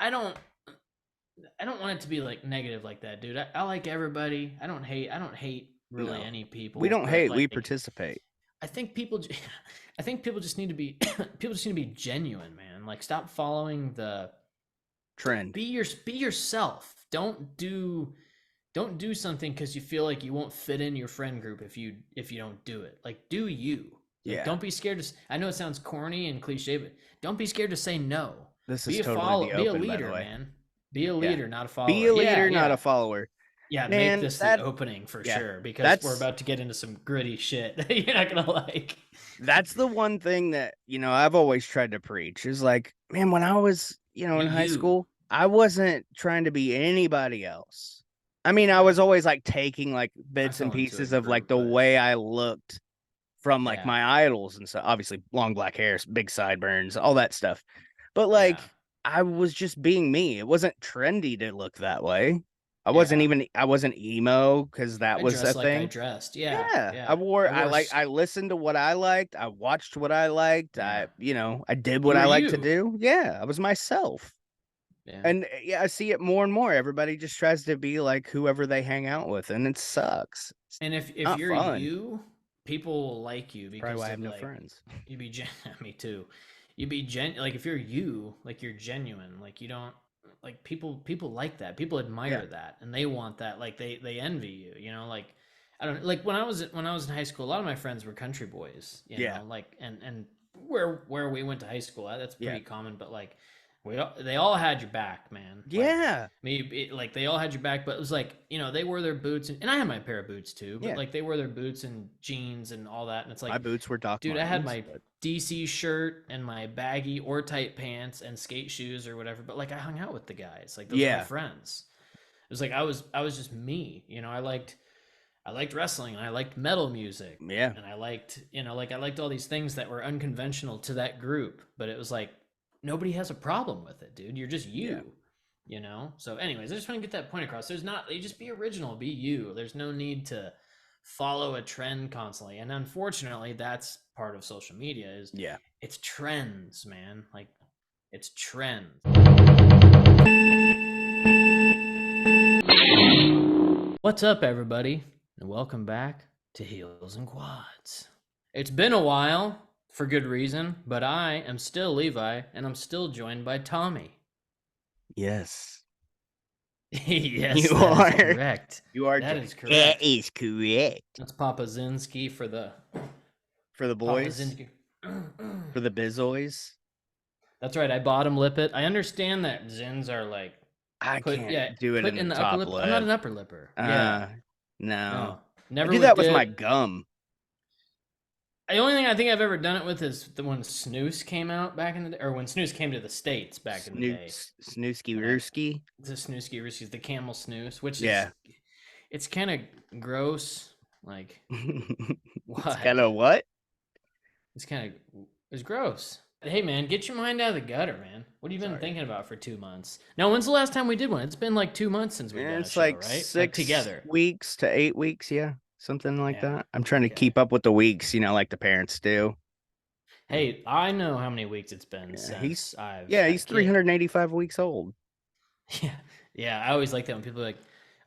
I don't want it to be like negative like that, dude. I like everybody. I don't hate really No, any we people, don't but hate. We like participate. I think people I think people just need to be people just need to be genuine, man. Like stop following the Trend. be yourself. Don't do something cuz you feel like you won't fit in your friend group if you don't do it. Like do you. Like Yeah, don't be scared to I know it sounds corny and cliche, but don't be scared to say no. this is totally the Be a open, by the leader, way. man. Be a Yeah, leader, not a be follower. a Yeah, leader, not a yeah. follower. Yeah, make Man, this the opening for yeah, sure because we're that's about to get into some gritty shit that you're not gonna like. that's the one thing that, I've always tried to preach is like, man, when I was, in Do high you? school, I wasn't trying to be anybody else. I mean, I Yeah, was always like taking like I bits and fell into a pieces of like group, the but way I looked from like yeah, my idols and stuff. Obviously, long black hair, big sideburns, all that stuff. But yeah, like, I was just being me. It wasn't trendy to look that way. yeah. I wasn't emo because that I was a dressed like I thing. dressed. Yeah, Yeah, yeah. I listened to what I liked. I watched what I liked. Yeah. I did You what were I liked to you. do. Yeah, I was myself. Yeah. And yeah, I see it more and more. Everybody just tries to be like whoever they hang out with, and it sucks. It's And if not you're fun. you, people will like you Probably why because I have of no like friends. you be me too. You be like if you're you, like you're genuine, like you don't like people like that. People Yeah. admire that and they want that. Like they envy you, like I don't like when I was in high school, a lot of my friends were country boys, Yeah. like and where we went to high school, that's Yeah. pretty common, but like they all had your back, man. Like Yeah. maybe like they all had your back, but it was like they wore their boots and I had my pair of boots too, but Yeah. like they wore their boots and jeans and all that, and it's My like, boots were Doc dude, I had Martens, my but DC shirt and my baggy or tight pants and skate shoes or whatever, but like I hung out with the guys, like those are my yeah. friends. It was like I was just me, I liked wrestling and I liked metal music Yeah. and I liked all these things that were unconventional to that group, but it was like nobody has a problem with it, dude. You're just Yeah. you. So anyways, I just want to get that point across. You just be original, be you. There's no need to follow a trend constantly. And unfortunately, that's part of social media is Yeah. it's trends, man. Like it's trends. What's up, everybody? And welcome back to Heels and Quads. It's been a while, for good reason, but I am still Levi, and I'm still joined by Tommy. Yes. Yes, You that is are. correct. You are. That is That correct. is correct. That's Papa Zinski for the For the Papa boys, Zinski. for the bizoys. That's right. I bottom lip it. I understand that Zins are like I put can't yeah do it put in the in the upper top lip. I'm not lip. an upper lipper. Yeah, Uh, no. no, I never do with that with my dip. gum. The only thing I think I've ever done it with is the when Snooze came out back in the day, or when Snooze came to the States back in the day. Snooski And I Rooski. the Snooski Risky's the camel snooze, which is Yeah. it's kind of gross. Like It's kind what? of what? It's kind of it's gross. But hey, man, get your mind out of the gutter, man. What have you been Sorry. thinking about for 2 months? Now, when's the last time we did one? It's been like 2 months since we've done a It's show, like right? Like 6 together. weeks to 8 weeks. Yeah. Something like Yeah. that. I'm trying to Okay. keep up with the weeks, like the parents do. Hey, I know how many weeks it's been Yeah, since I've yeah, had a he's kid. 385 weeks old. Yeah. Yeah. I always like that when people are like,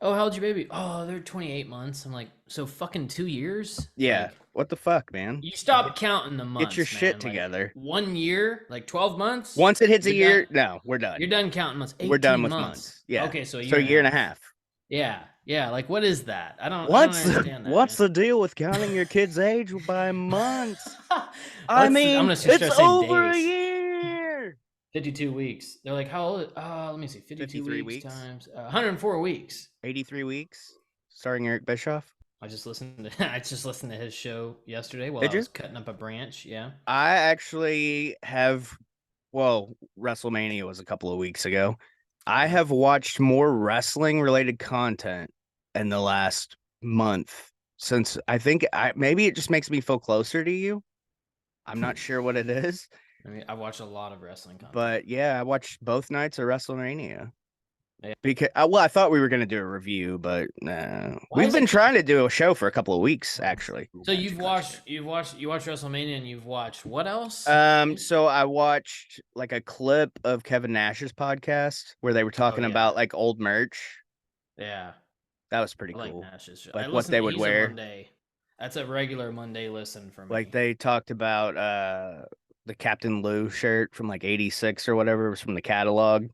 oh, how old's your baby? Oh, they're 28 months. I'm like, so fucking 2 years? Yeah. Like, What the fuck, man? you Get, stop counting the get your months, shit man. Like together. 1 year, like 12 months, Once it hits a you're done. year, no, we're You're done. done counting months. We're done 18 with months. months. Yeah. Okay, so a So year a and a year and a half. half. Yeah. Yeah. Like, what is that? I don't What's understand that, what's man. the deal with counting your kid's age by months? I I'm mean, gonna it's start saying over a days. year. 52 weeks. They're like, how old? Let me see. 52 53 weeks weeks. times 104 weeks. 83 weeks. Starring Eric Bischoff. I just listened to his show yesterday while Did I you? was cutting up a branch. Yeah. I actually have, well, WrestleMania was a couple of weeks ago. I Yeah. have watched more wrestling related content in the last month since I think maybe it just makes me feel closer to you. I'm not sure what it is, I mean, I watch a lot of wrestling content. but yeah, I watched both nights of WrestleMania. Yeah. Because well, I thought we were gonna do a review, but Why we've is been it? trying to do a show for a couple of weeks actually. So you watched WrestleMania, and you've watched what else? So I watched like a clip of Kevin Nash's podcast where they were Oh talking yeah, about like old merch. yeah. That was pretty I like cool. Nash's show. I Like what listen. they would He's a wear. Monday. That's a regular Monday listen for Like me. they talked about the Captain Lou shirt from like 86 or whatever. It was from the catalog.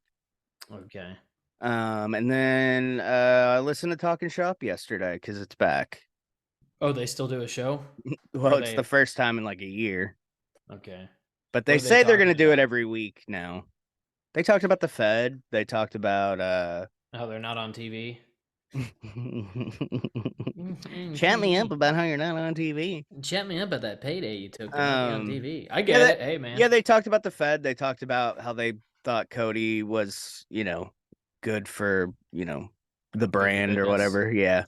Okay. And then I listened to Talking Shop yesterday because it's back. Oh, they still do a show? Or Well, are it's the they first time in like a year. okay? But What they are they say they're gonna talking do it about? every week now. They talked about the Fed. They talked about Oh, they're not on TV. chat me up about how you're not on TV. Chat me up about that payday you took to not be on Um TV. I yeah, get it. Hey, man. yeah, they talked about the Fed. They talked about how they thought Cody was, good for, the Good for brand or business. whatever. Yeah.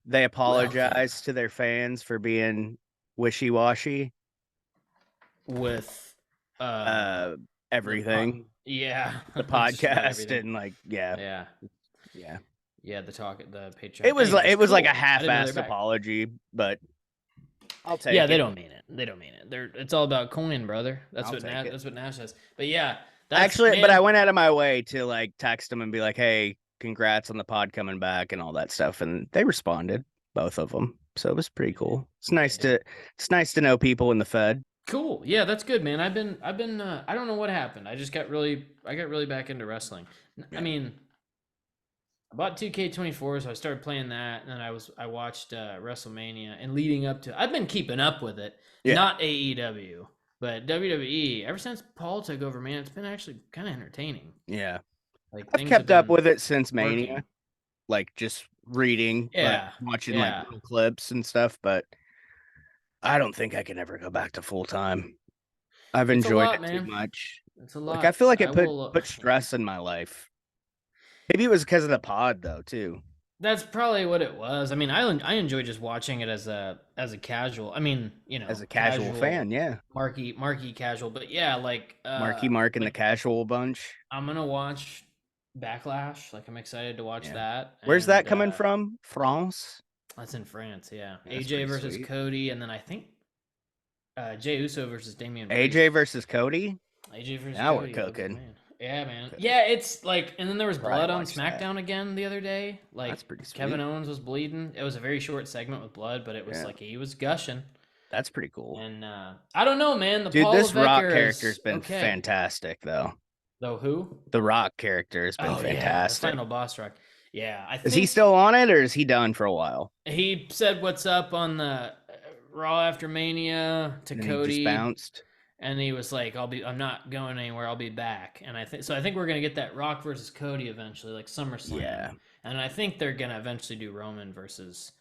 They Well, then, apologized to their fans for being wishy-washy. with uh Uh the pot. everything. Yeah, The just about podcast everything. and like yeah. Yeah, Yeah. yeah. The Patreon. It was like Anyways, it was like a cool. I didn't know they're half-assed back. apology, but I'll Yeah, take they it. don't mean it. They don't mean it. They're it's all about coin, brother. I'll take it. That's what Nash says. But yeah, that's Actually, but I man. went out of my way to like text them and be like, "Hey, congrats on the pod coming back and all that stuff," and they responded, both of them. So it was pretty They did. cool. They did. It's nice to know people in the Fed. Cool. Yeah, that's good, man. I've been I don't know what happened. I got really back into wrestling. I Yeah, mean, I bought 2K24, so I started playing that, and then I watched WrestleMania, and leading up to I've been keeping up with it. yeah, Not AEW, but WWE. Ever since Paul took over, man, it's been actually kind of entertaining. yeah. Like I've things have kept up been with it since Mania, working. like just reading, like Yeah. watching like Yeah. little clips and stuff. But I don't think I can ever go back to full time. I've It's a enjoyed lot, it too man. much. It's a Like I lot. feel like I it put will put stress in my life. Maybe it was because of the pod though too. That's probably what it was. I mean, I enjoy just watching it as a casual. I mean, As a casual casual fan, yeah. marquee casual. But yeah, Marky Mark and the like casual bunch. I'm gonna watch Backlash. Like I'm excited to watch Yeah. that, Where's that and coming from? France? that's in France. Yeah, Yeah, that's AJ pretty versus sweet. Cody, and then I think Jey Uso versus Damian AJ Priest. versus Cody? AJ versus Now we're Cody. Oh cooking. man. Yeah, man. Cooking. Yeah, it's like, and then there was Probably blood on watch that. SmackDown again the other day. That's Like pretty Kevin sweet. Owens was bleeding. It was a very short segment with blood, but it was Yeah, like he was gushing. that's pretty cool. And I don't know, man. The Dude, Paul this Levesque Rock era character's is been okay. fantastic though. Though who? The Rock character has been Oh yeah, the fantastic. final boss rock. Yeah, I Is he think still on it or is he done for a while? he said what's up on the Raw after Mania to And then he just Cody, bounced? and he was like, I'm not going anywhere. I'll be back." And I think so. I think we're gonna get that Rock versus Cody eventually, like SummerSlam, Yeah, and I think they're gonna eventually do Roman versus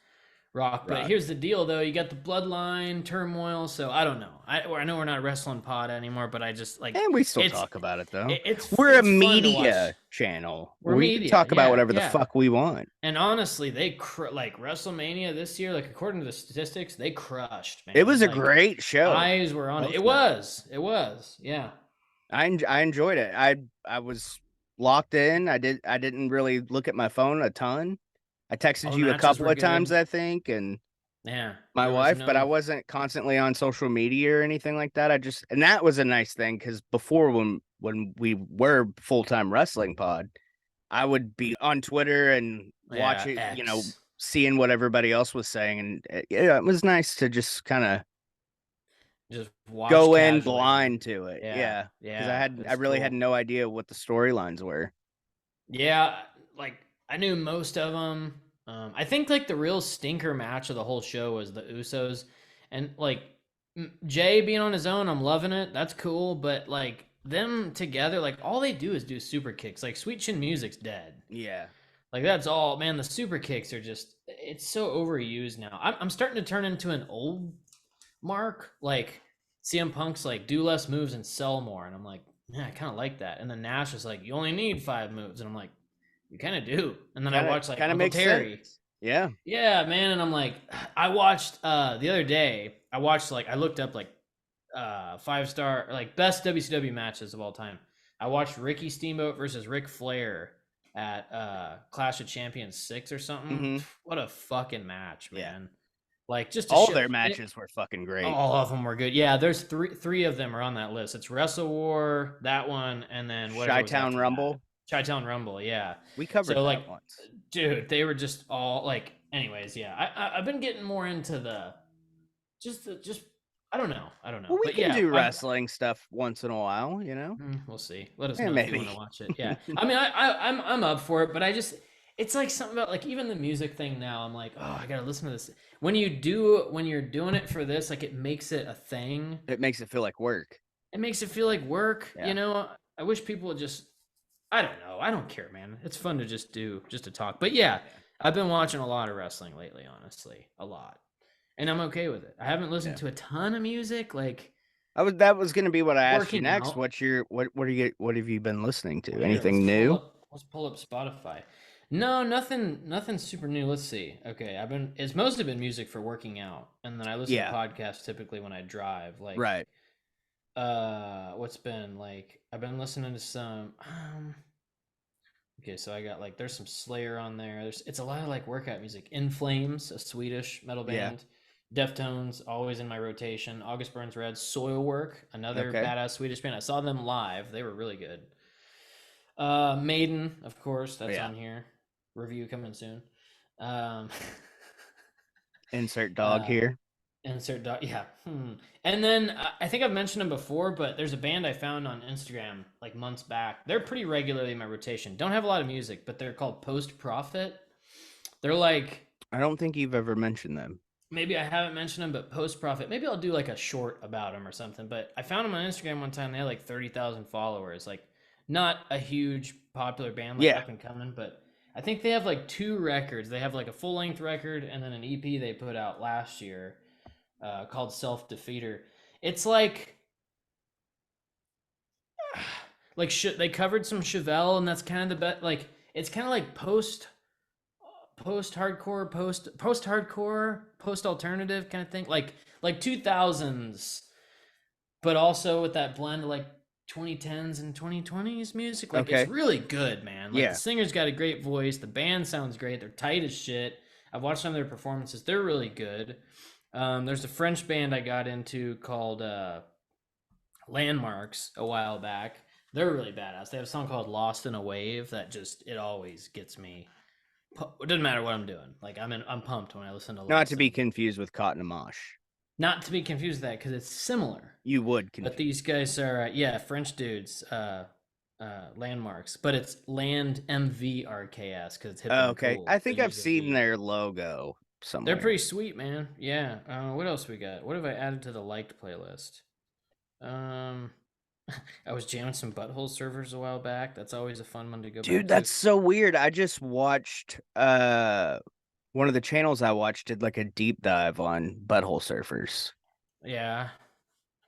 Rock. But Rock. here's the deal, though: you got the bloodline turmoil. So I don't know. I know we're not a wrestling pod anymore, but I just like And we still it's talk about it though. We're a it's fun to watch. media channel. We're We can media, talk about yeah, whatever the yeah. fuck we want. And honestly, like WrestleMania this year, like according to the statistics, they crushed, It was man. a Like great show. eyes were on it. Both nights. It was, yeah. I enjoyed it. I was locked in. I didn't really look at my phone a ton. I All texted the you a matches couple were of times, good. I think, and Yeah, my there was wife, but I no, wasn't constantly on social media or anything like that. And that was a nice thing because before when we were full-time wrestling pod, I would be on Twitter and yeah, watching, X. seeing what everybody else was saying, and yeah, it was nice to just kind of Just watch go in casually, man. blind to it. Yeah, Yeah, because yeah, I it's really had cool. no idea what the storylines were. Yeah, like I knew most of them. I think like the real stinker match of the whole show was the Usos, and like Jay being on his own, I'm loving it. That's cool, but like them together, like all they do is do super kicks. Like Sweet Chin Music's dead. Yeah, Like that's all, man. The super kicks are just it's so overused now. I'm starting to turn into an old Mark. Like CM Punk's like do less moves and sell more, and I'm like, yeah, I kind of like that. And then Nash is like, you only need 5 moves, and I'm like, you kind of do. And then I watch like kind of Uncle makes sense. Terry. Yeah, Yeah, man. And I'm like, I watched the other day. I watched like I looked up like 5-star like best WCW matches of all time. I watched Ricky Steamboat versus Ric Flair at Clash of Champions 6 or something. Hmm. What a fucking match, Yeah. man. Like just to All show their it, matches were fucking great. all of them were good. Yeah, there's three of them are on that list. It's Wrestle War, that one, and then whatever was Chi-Town after that. Rumble. Chi-Town Rumble, yeah. We covered So like, that once. dude, they were just all like. Anyways, yeah, I've been getting more into the just I don't know, Well, we but can yeah, do I've wrestling stuff once in a while, you know? we'll see. Let us Yeah, know if you want to maybe. watch it. Yeah, I mean, I'm up for it, but I just it's like something about like even the music thing now. I'm like, oh, I gotta listen to this. When you're doing it for this, like it makes it a thing. It makes it feel like work. It makes it feel like work. You Yeah. know, I wish people would just. I don't know. I don't care, man. It's fun to just to talk. But yeah, Yeah. I've been watching a lot of wrestling lately. Honestly, a lot, and I'm okay with it. I haven't listened Yeah. to a ton of music, like That was going to be what I asked you working next. out. What have you been listening Well, to? here, Anything new? let's pull up Spotify. No, nothing super new. Let's see. Okay, it's mostly been music for working out, and then I listen to Yeah. podcasts typically when I drive. Like, Right. what's been like? I've been listening to some. Okay, so I got like there's some Slayer on there. It's a lot of like workout music. In Flames, a Swedish metal Yeah. band. Deftones, always in my rotation. August Burns Red, Soilwork, another Okay. badass Swedish band. I saw them live. They were really good. Maiden, of course, that's Yeah. on here. Review coming soon. Um, Insert dog uh, here. insert dot. Yeah. And then I think I've mentioned them before, but there's a band I found on Instagram like months back. They're pretty regularly in my rotation. Don't have a lot of music, but they're called Post Profit. They're like I don't think you've ever mentioned them. maybe I haven't mentioned them, but Post Profit. Maybe I'll do like a short about them or something. But I found them on Instagram one time. They had like 30,000 followers. Like not a huge popular band, like Yeah. up and coming, but I think they have like two records. They have like a full length record and then an EP they put out last year called Self Defeater. It's they covered some Chevelle, and that's kind of the best. Like it's kind of like post hardcore, post hardcore, post alternative kind of thing. Like 2000s, but also with that blend of like 2010s and 2020s music. Like it's Okay. really good, man. Like the Yeah. singer's got a great voice, the band sounds great, they're tight as shit. I've watched some of their performances, they're really good. There's a French band I got into called Landmarks a while back. They're really badass. They have a song called Lost in a Wave that just it always gets me. It doesn't matter what I'm doing. Like I'm pumped when I listen to Not to Lost in a be Wave. confused with Cotton and Mosh. Not to be confused with that because it's similar. You would But confuse. these guys are yeah French dudes. Landmarks, but it's Land MVRKS because it's hip and Okay. cool. I They think I've use a seen V. their logo They're somewhere. pretty sweet, man. Yeah. What else we got? What have I added to the liked playlist? Um, I was jamming some butthole servers a while back. That's always a fun one to go Dude, back to. that's so weird. I just watched one of the channels I watched did like a deep dive on butthole surfers. Yeah,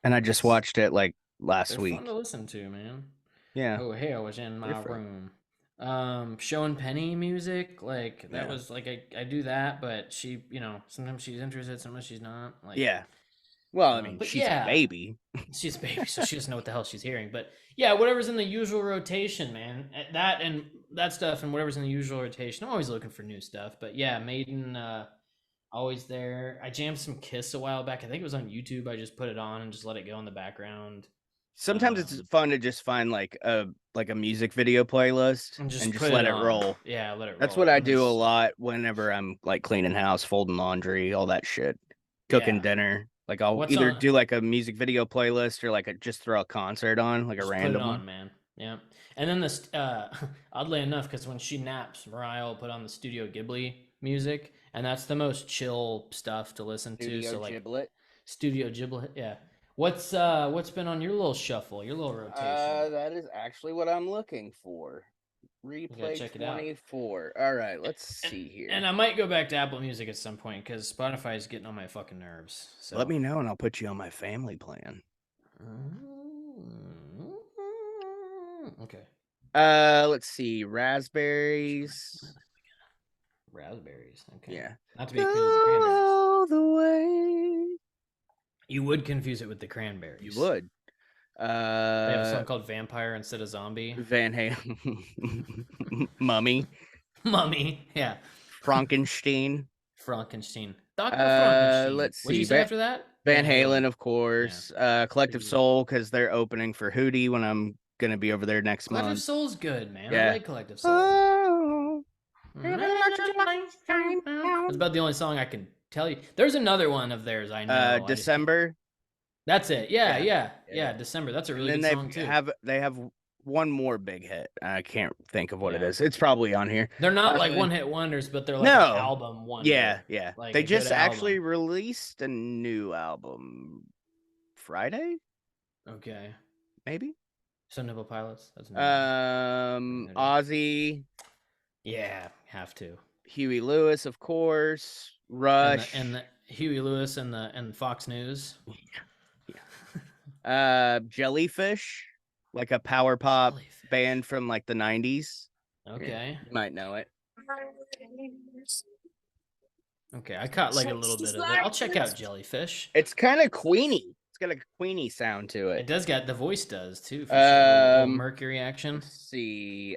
And I just it's watched it like last they're fun to week. listen to, man. Yeah. Oh, hey, I was in my Different. room. Showing Penny music, like that Yeah. was like I do that, but she, sometimes she's interested, sometimes she's not. Like, Yeah. Well, I mean, but she's a yeah, baby. she's a baby, so she doesn't know what the hell she's hearing. But yeah, whatever's in the usual rotation, man. That and that stuff, and whatever's in the usual rotation. I'm always looking for new stuff. But yeah, Maiden, always there. I jammed some Kiss a while back. I think it was on YouTube. I just put it on and just let it go in the background. Sometimes it's Um, fun to just find like a music video playlist and and just just put it let it on. roll. Yeah, let it That's what roll. I And do a it's lot whenever I'm like cleaning house, folding laundry, all that shit, cooking yeah. dinner. Like I'll What's either on? do like a music video playlist or like just throw a concert on, like a Just put it random one. on, man. Yeah. And then this, oddly enough, because when she naps, Mariah will put on the Studio Ghibli music, and that's the most chill stuff to listen to. Studio So like Giblet. Studio Ghibli, yeah. What's been on your little shuffle, your little rotation? That is actually what I'm looking for. You gotta Replay check it out. 24. All right, let's And see and here. I might go back to Apple Music at some point because Spotify is getting on my fucking nerves. Let So. me know and I'll put you on my family plan. Okay. Let's see. Raspberries. Raspberries. Okay. Yeah. Not to be confused with the cranberries. All the way. You would confuse it with the You cranberries. would. They have a Uh, song called Vampire instead of Zombie. Van Halen, Mummy, Mummy. Yeah. Frankenstein. Frankenstein. Dr. Frankenstein. Let's What'd you see. say after that? Van Van Halen. Halen, of Yeah. course. Collective Pretty easy. Soul, because they're opening for Hootie when I'm gonna be over there next Collective month. Soul's good, man. I Yeah. like Collective Soul. Oh, That's even much as light shine down. about the only song I can tell you. There's another one of theirs I know. I just can't. December. That's it. Yeah, Yeah, yeah, yeah, yeah. yeah. December. That's a And really then good song too. they have one more big hit. I can't think of what it Yeah. is. It's probably on here. They're not like Uh, one hit wonders, but they're like an no. album Yeah, wonder. yeah. Like They a good just album. actually released a new album Friday, Okay. maybe. Stone Temple Pilots. That's a new one. Never heard of it. Ozzy, Yeah, have to. Huey Lewis, of course, And Rush. the Huey Lewis and Fox News. Yeah. Jellyfish, like a power pop Jellyfish. band from like the 90s. Yeah, Okay. you might know it. Okay. I caught like a little bit of it. I'll check out Jellyfish. It's kind of Queenie. It's got a Queenie sound to It it. does got the voice does too for sure. A little Mercury action. Let's see.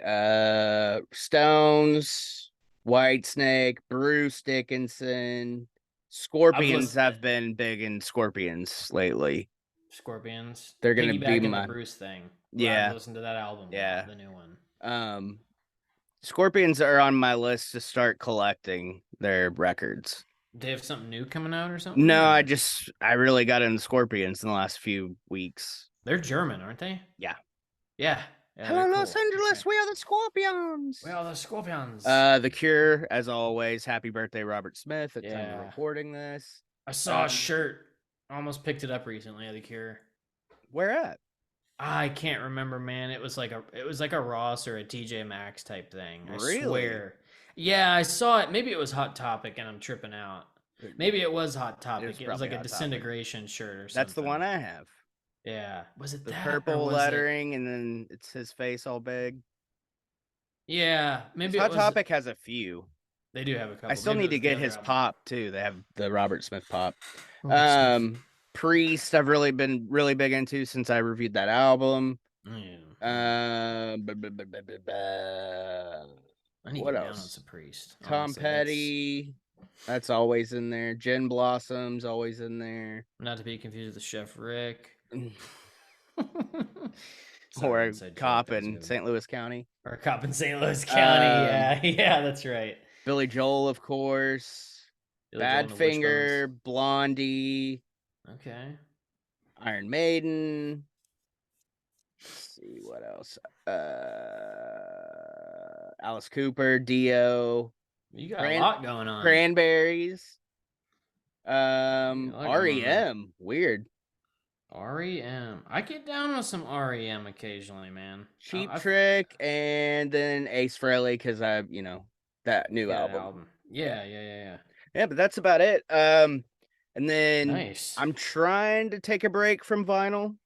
Stones, Whitesnake, Bruce Dickinson, I've Scorpions listened have been big in Scorpions lately. Scorpions. They're gonna be Piggyback the my Bruce thing. I've yeah, listened to that album a yeah. lot, the new one. Um Scorpions are on my list to start collecting their records. Do they have something new coming out or something? No, Or I really got into Scorpions in the last few weeks. they're German, aren't they? Yeah. Yeah. Yeah, Hello, they're Los cool. Angeles. Okay. We are the Scorpions. Well, the Scorpions. The Cure, as always. Happy birthday, Robert Smith. At time of Yeah. recording this. I saw a shirt. Almost picked it up recently of the Cure. Where at? I can't remember, man. It was like a Ross or a TJ Maxx type thing. I Really? swear. Yeah, I saw it. Maybe it was Hot Topic and I'm tripping out. Maybe it was Hot Topic. It was probably like a Hot Topic. disintegration shirt or something. That's the one I have. Yeah. Was it The that or purple was it? lettering, and then it's his face all big. Yeah, maybe it Hot was. Topic has a few. They do have a couple. I still Maybe need it to was the get other his album. pop too. They have the Robert Smith pop. Robert Smith. Priest, I've really been really big into since I reviewed that album. Yeah. I need to What get down on else? some Priest. Tom Honestly, Petty, that's always in there. Gin Blossom's always in there. not to be confused with Chef Rick. Or Sorry, a inside joke, cop that was in good. St. Louis County. Or a cop in St. Louis County. Yeah, yeah, that's right. Billy Joel, of course. Billy Joel and the Badfinger, Blondie, Wishbones. Okay. Iron Maiden. Let's see what else. Alice Cooper, Dio. You got a lot going on. Cranberries. lot going on there. REM. Weird. REM. I get down on some REM occasionally, man. Cheap Trick, and then Ace Frehley, because that new album. Yeah. Yeah, but that's about it. And then Nice. I'm trying to take a break from vinyl.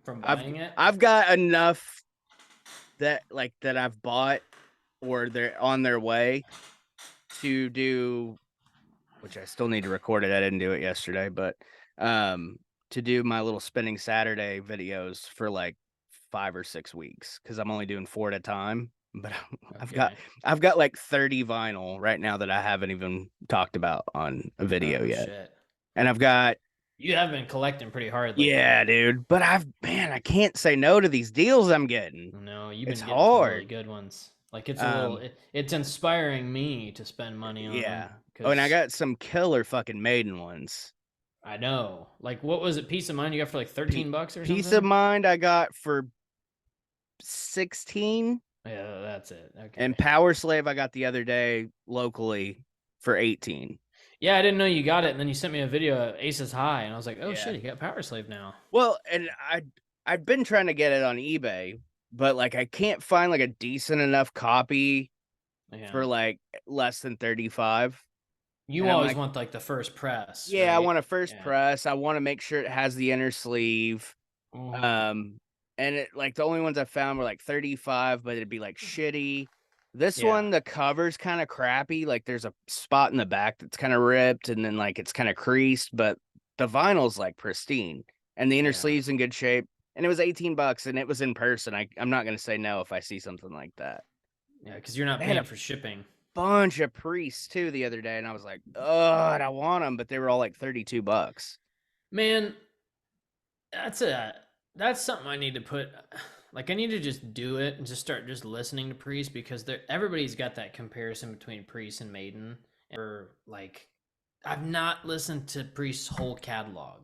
From buying it? I've got enough that I've bought or they're on their way to do, which I still need to record it. I didn't do it yesterday, but to do my little spinning Saturday videos for like 5 or 6 weeks, because I'm only doing 4 at a time. But I've got like 30 vinyl right now that I haven't even talked about on a video yet. Shit. And I've got You have been collecting pretty hard lately. Yeah, dude. But I can't say no to these deals I'm getting. No, you've been It's getting hard. some really good ones. Like it's a little it's inspiring me to spend money on them. Oh, and I got some killer fucking Maiden ones. I know. Like what was it? Peace of Mind you got for like $13 or something? Peace of Mind I got for 16. Yeah, that's it. Okay. And Power Slave I got the other day locally for 18. Yeah, I didn't know you got it, and then you sent me a video of Aces High, and I was like, oh shit, you got Power Slave now. Well, and I've been trying to get it on eBay, but like I can't find like a decent enough copy for like less than 35. You always want like the first press. Yeah, right? I want a first press. I want to make sure it has the inner sleeve. And it like the only ones I found were like 35, but it'd be like shitty. This one, the cover's kind of crappy. Like there's a spot in the back that's kind of ripped, and then like it's kind of creased, but the vinyl's like pristine, and the inner sleeve's in good shape. and it was $18, and it was in person. I'm not gonna say no if I see something like that. Yeah, because you're not They had paying a for shipping. bunch of priests too the other day, and I was like, oh, I want them, but they were all like $32. Man, that's a that's something I need to put. Like, I need to just do it and just start just listening to Priest because everybody's got that comparison between Priest and Maiden. Or like, I've not listened to Priest's whole catalog.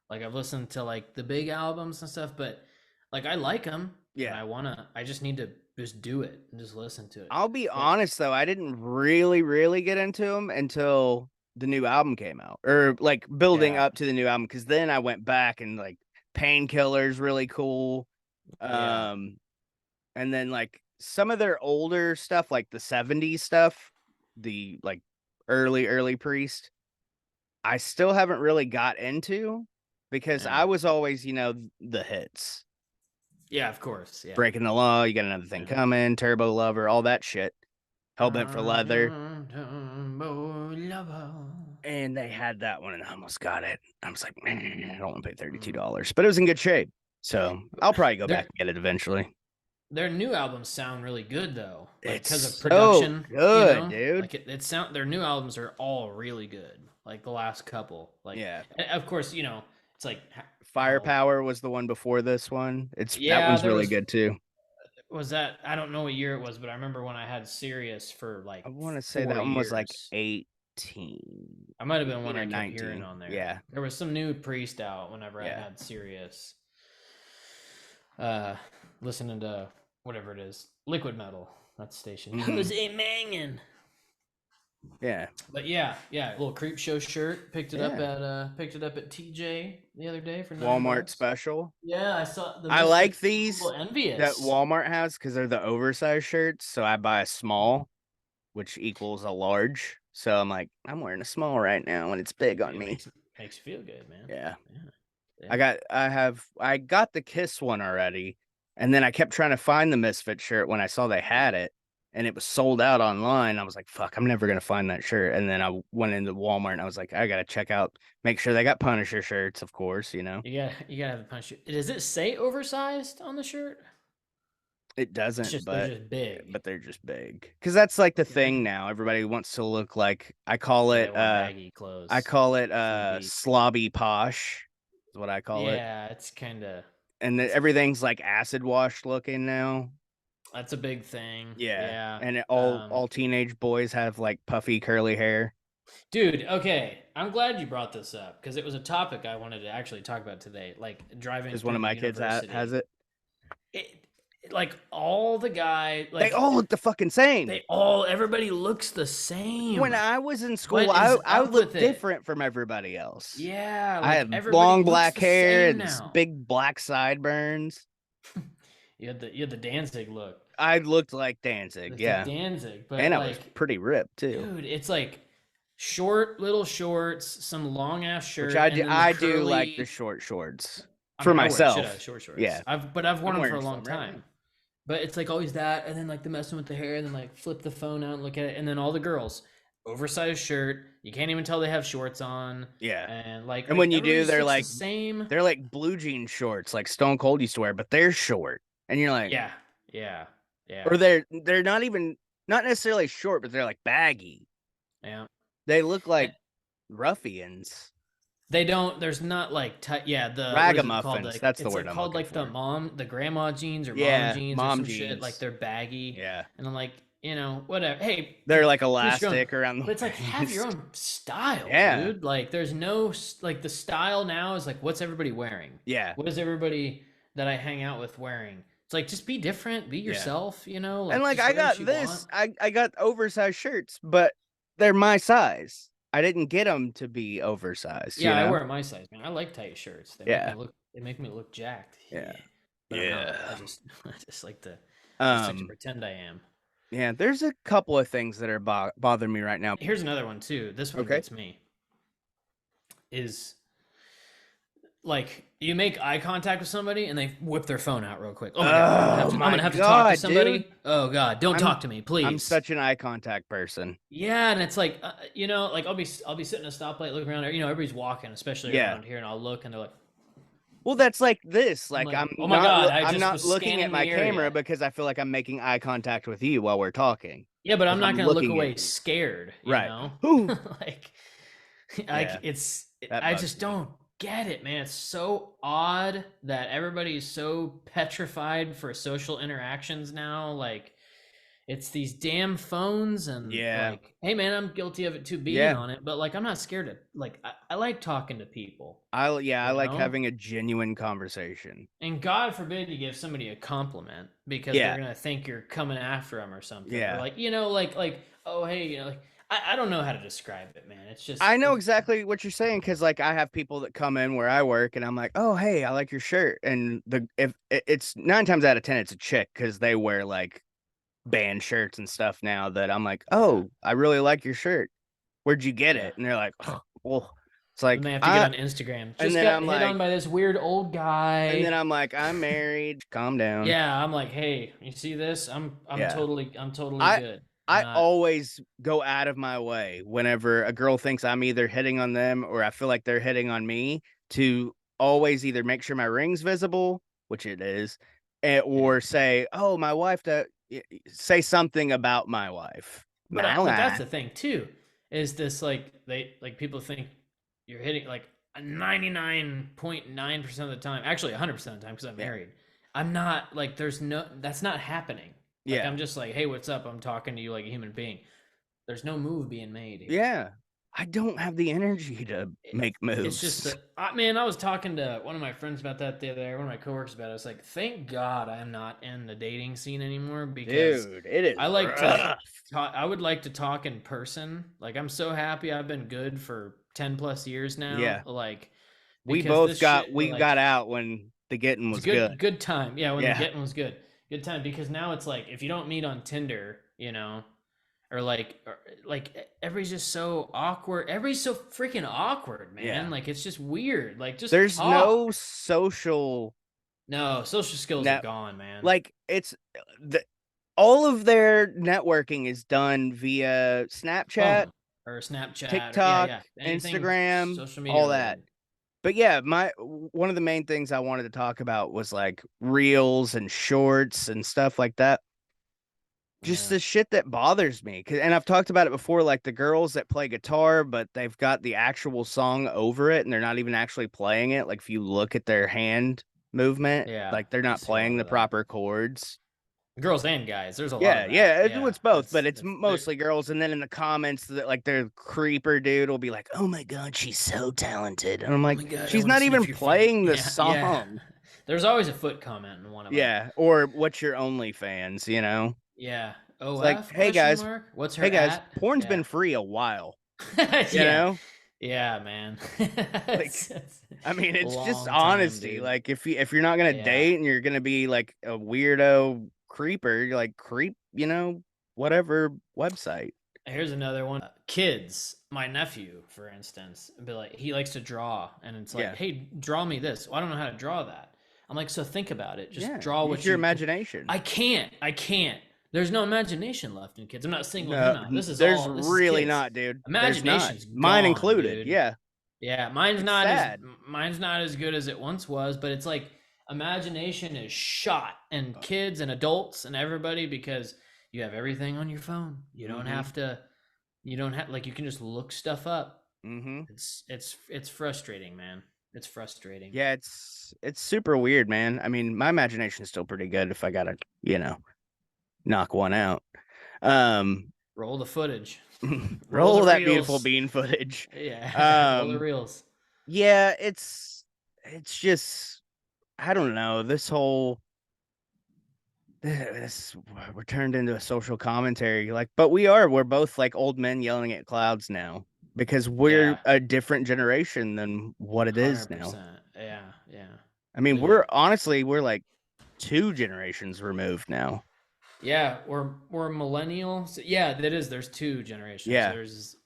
Like, I've listened to like the big albums and stuff, but like I like them and Yeah. I wanna. I just need to just do it and just listen to it. I'll be But honest though, I didn't really get into them until the new album came out, or like building yeah, up to the new album. Because then I went back and like Painkiller's really cool. yeah, Um, and then like some of their older stuff, like the '70s stuff, the like early Priest, I still haven't really got into because yeah, I was always, the hits. yeah. Of course, yeah, Breaking the Law, You Got Another Thing yeah. Coming, Turbo Lover, all that shit. Hellbent for Leather. And they had that one, and I almost got it. I was like, man, I don't want to pay Mm. $32, but it was in good shape. So I'll probably go back Their and get it eventually. their new albums sound really good though, like because of It's so production. good, dude. Like it sound. Their new albums are all really good. Like the last couple, like Yeah. of course it's like how Firepower was the one before this one. That yeah one's there really good too. was that I don't know what year it was, but I remember when I had Sirius for like I want to say that four one was like years. 18, I might have been 18 one or I kept hearing 19. on there. Yeah. There was some new Priest out whenever I Yeah. had Sirius. Uh, listening to whatever it is, Liquid Metal. That station. Mhm. Jose Mangan. Yeah. But yeah, little creep show shirt. Yeah. Picked it up at TJ the other day for Walmart $9. special. Yeah, I saw the I Misfits like a these little that envious. Walmart has because they're the oversized shirts. So I buy a small, which equals a large. So I'm like, I'm wearing a small right now and it's big on It me. makes you feel good, man. Yeah. Yeah, yeah. I got the Kiss one already. And then I kept trying to find the Misfit shirt when I saw they had it and it was sold out online. I was like, fuck, I'm never gonna find that shirt. And then I went into Walmart and I was like, I gotta check out, make sure they got Punisher shirts, of course. You gotta have a punch. Does it say oversized on the shirt? It doesn't, They're but just big. they're just big. Because that's like the Yeah. thing now. Everybody wants to look like I call Yeah, they it want baggy clothes. Full beat. slobby posh is what I call it. Yeah, it's kind of And that's everything's like acid wash looking now. that's a big thing. Yeah. Yeah. And all teenage boys have like puffy curly hair. Dude, okay. I'm glad you brought this up because it was a topic I wanted to actually talk about today, like driving Because one through of the my kids has university. it. It like all the guy They like all look the fucking same. everybody looks the When same. I was in school, What I is I up looked with it? different from everybody else. Yeah, I like had everybody long looks black the hair same and now. big black sideburns. You had the Danzig look. I looked like Danzig, It's like yeah. Danzig, And but I was like, pretty ripped too. dude, it's like short little shorts, some long ass Which shirt, I and do then the I do like the curly. short shorts I for mean, I wear the shit out of myself. short shorts. Yeah. I've worn I'm them for wearing a long some right now. time. But it's like always that, and then like the messing with the hair, and then like flip the phone out and look at it, and then all the girls, oversized shirt. You can't even tell they have shorts on, Yeah. and like And when you everybody do, just looks the same. they're like blue jean shorts, like Stone Cold used to wear, but they're short. And you're like, Yeah, yeah, or yeah, they're not necessarily short, but they're like baggy. yeah. They look And like ruffians. they don't. There's not like yeah. The what is it called? Ragamuffins. Like That's the it's word like I'm called looking like for. the grandma jeans or mom Yeah, jeans or mom some shit. Like jeans. they're baggy, Yeah. and I'm like, whatever. Hey, They're like to each your own. elastic around But the it's like have your waist. own style, Yeah. dude. Like there's no like the style now is like what's everybody wearing? Yeah. What is everybody that I hang out with wearing? It's like just be different, be Yeah. yourself. And Like like just I wear what got you want. this, I got oversized shirts, but they're my size. I didn't get them to be oversized, Yeah, I wear my size, man. I like tight shirts. Yeah. They make me look jacked. Yeah. But I'm not. Yeah. I just like to Um, pretend I am. yeah, there's a couple of things that are bothering me right now. Here's another one too. This one Okay. gets me. Is like you make eye contact with somebody and they whip their phone out real quick. Oh my god, Oh I'm my gonna have to talk to God, somebody. dude. Oh god, don't talk to me, I'm please. such an eye contact person. Yeah, and it's like like I'll be sitting at a stoplight looking around there. Everybody's walking, especially Yeah. around here, and I'll look and they're like, Well, that's like this. I'm Like like, oh my god, I I'm just not was looking at scanning my the camera area. because I feel like I'm making eye contact with you while we're talking Yeah, but I'm because not I'm gonna look looking at away you. scared, you Right. know? Ooh. like, Yeah, that I bugs just me. don't get it, man. It's so odd that everybody is so petrified for social interactions now. Like, it's these damn phones, and Yeah. like, hey, man, I'm guilty of it too, being Yeah. on it. But like, I'm not scared of like, I like talking to people, I you like know. having a genuine conversation. And God forbid you give somebody a compliment because they're Yeah. gonna think you're coming after them or something, or Yeah. like oh hey, like I don't know how to describe it, man. It's just I know exactly what you're saying because like I have people that come in where I work and I'm like, oh hey, I like your shirt, and the if it's 9 times out of 10 it's a chick because they wear like band shirts and stuff now that I'm like, yeah, oh, I really like your shirt. Where'd you get yeah. it? And they're like, oh, well, it's Then like they have to get on Instagram. and Just then got I'm hit on like, by this weird old guy. I'm married. Calm down. Yeah, I'm like, hey, you see this? Yeah. I'm totally I good. I'm I not. always go out of my way whenever a girl thinks I'm either hitting on them or I feel like they're hitting on me to always either make sure my ring's visible, which it is, Yeah. or say, "Oh, my wife," say something about my wife. Nah, But that's nah. the thing too, is this people think you're hitting like 99.9% of the time, actually 100% of the time because I'm Yeah, married. I'm not like there's no that's not happening. Like yeah, I'm just like, hey, what's up? I'm talking to you like a human being. There's no move being made here. yeah. I don't have the energy to It, make it's just moves, that man, I was talking to one of my friends about that the other day, one of my coworkers about it. I was like, thank God I'm not in the dating scene anymore because dude. It is I like to rough. talk, I would like to talk in person. Like I'm so happy I've been good for 10 plus years now. Yeah, Like because this we like got out when the getting it's a was good. good time. Yeah, when the Yeah, getting was good. Good time because now it's like if you don't meet on Tinder, or like everybody's just so awkward. Everybody's so freaking awkward, man. yeah. Like it's just weird. Like just There's no talk. social No, social skills are net. gone, man. Like it's the all of their networking is done via Snapchat, Phone or Snapchat or TikTok, yeah, anything Instagram, social media all that. related. But yeah, my one of the main things I wanted to talk about was like reels and shorts and stuff like that. Just Yeah, the shit that bothers me. And I've talked about it before, like the girls that play guitar, but they've got the actual song over it and they're not even actually playing it. Like if you look at their hand movement, yeah. like they're I not see a playing lot the of that. proper chords. Girls and guys. There's a lot Yeah, of that. yeah, Yeah, it's both, but that's it's they're mostly girls. And then in the comments, that like their creeper dude will be like, "Oh my god, she's so talented," and I'm oh like, my god, I "She's want to not even sniff your feet. playing the Yeah, yeah. song." There's always a foot comment in one of them. Yeah, or what's your OnlyFans? You know, Yeah. it's like, OF question mark? What's her hey guys, at? porn's been Yeah. free a while. You yeah. know, Yeah, man. like it's I mean, a it's just long time, honesty. dude. Like if you're not gonna Yeah. date and you're gonna be like a weirdo creeper, you're like creep, whatever website. Here's another one. Kids, my nephew, for instance, be like, he likes to draw, and it's like, Yeah, hey, draw me this. Well, I don't know how to draw that. I'm like, so think about it. Just yeah. draw Use what your you. imagination. I can't. I can't. There's no imagination left in kids. I'm not singling No, him out. This is there's all. This is really kids. not, dude. There's not. Imagination's Mine gone, included. dude. Yeah, Yeah, it's sad. mine's not as good as it once was, but it's like imagination is shot in kids and adults and everybody because you have everything on your phone. Mm-hmm. You don't have like you can just look stuff up. Mm-hmm. It's frustrating, man. It's frustrating. Yeah, it's super weird, man. I mean, my imagination is still pretty good if I gotta, knock one out. Um, Roll the footage. Roll the roll that beautiful reels. bean footage. Yeah, roll the Um, reels. yeah, it's just I don't know. This we're turned into a social commentary, like, but we're both like old men yelling at clouds now because we're Yeah, a different generation than what it is now. 100%. Yeah, yeah. I mean, The we're like 2 generations removed now. Yeah, we're millennials. Yeah, that is. There's two generations. Yeah, There's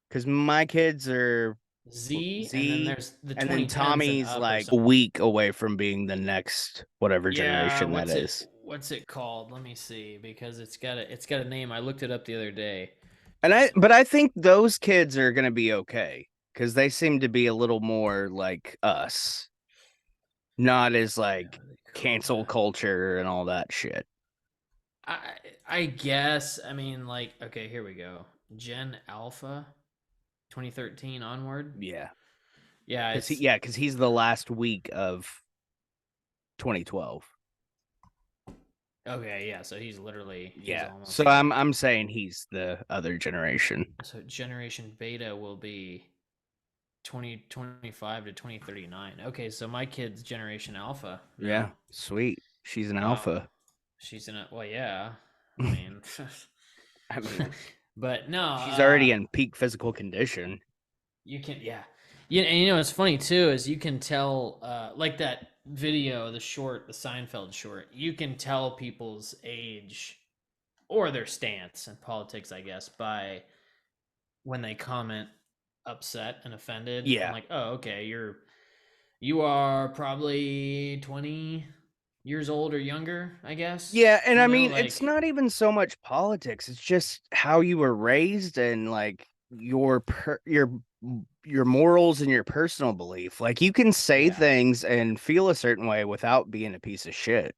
because my kids are Z, and then Z, there's the and then 2010s and Tommy's up or like a something. week away from being the next whatever Yeah, generation that is. what's it called? Let me see because it's got a name. I looked it up the other day. But I think those kids are gonna be okay because they seem to be a little more like us. not as What like do they call cancel that? culture and all that shit. I I guess. I mean, like, okay, here we go. Gen Alpha, 2013 onward. Yeah, Yeah, because he it's yeah because he's the last week of 2012. okay. Yeah, so he's Yeah, so almost I'm like I'm saying he's the other generation. so. Generation Beta will be 2025 to 2039. Okay, so my kid's Generation Alpha Yeah, now. sweet. She's an Wow, alpha. she's in a well, yeah. I mean, I mean, but no, she's already in peak physical condition. you can, yeah, yeah. And you know what's funny too is you can tell, like that video, the short, the Seinfeld short. You can tell people's age or their stance in politics, I guess, by when they comment upset and offended. I'm Yeah. like, oh, okay, you are probably 20 years old or younger, I guess. Yeah, and You I know, mean, it's like, not even so much politics. It's just how you were raised and like your morals and your personal belief. Like you can say yeah, things and feel a certain way without being a piece of shit,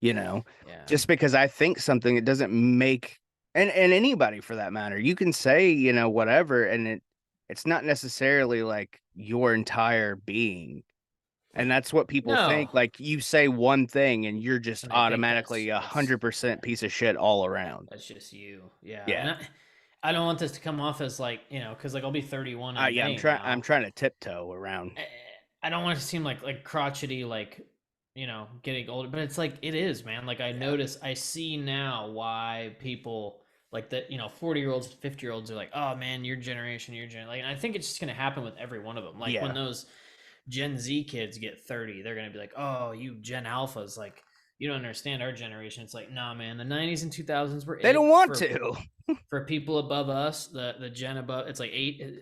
you know? yeah. Just because I think something it doesn't make and anybody for that matter. You can say, whatever and it's not necessarily like your entire being. And that's what people No. think. Like you say one thing and you're just And they think automatically a that's hundred yeah, percent piece of shit all around. that's just you. Yeah. And Yeah. I don't want this to come off as like, cuz like I'll be 31 in Yeah, May I'm now. trying to tiptoe around. I, I don't want it to seem like crotchety, like getting older, but it's like it is, man. Like Yeah. I see now why people like that, 40-year-olds, 50-year-olds are like, oh man, your generation, your generation. Like, and I think it's just gonna happen with every one of them. Like when Yeah. those Gen Z kids get 30, they're gonna be like, oh, you Gen Alphas, like you don't understand our generation. It's like, nah, man, the 90s and 2000s were They don't it want for to. people above us, the gen above, it's like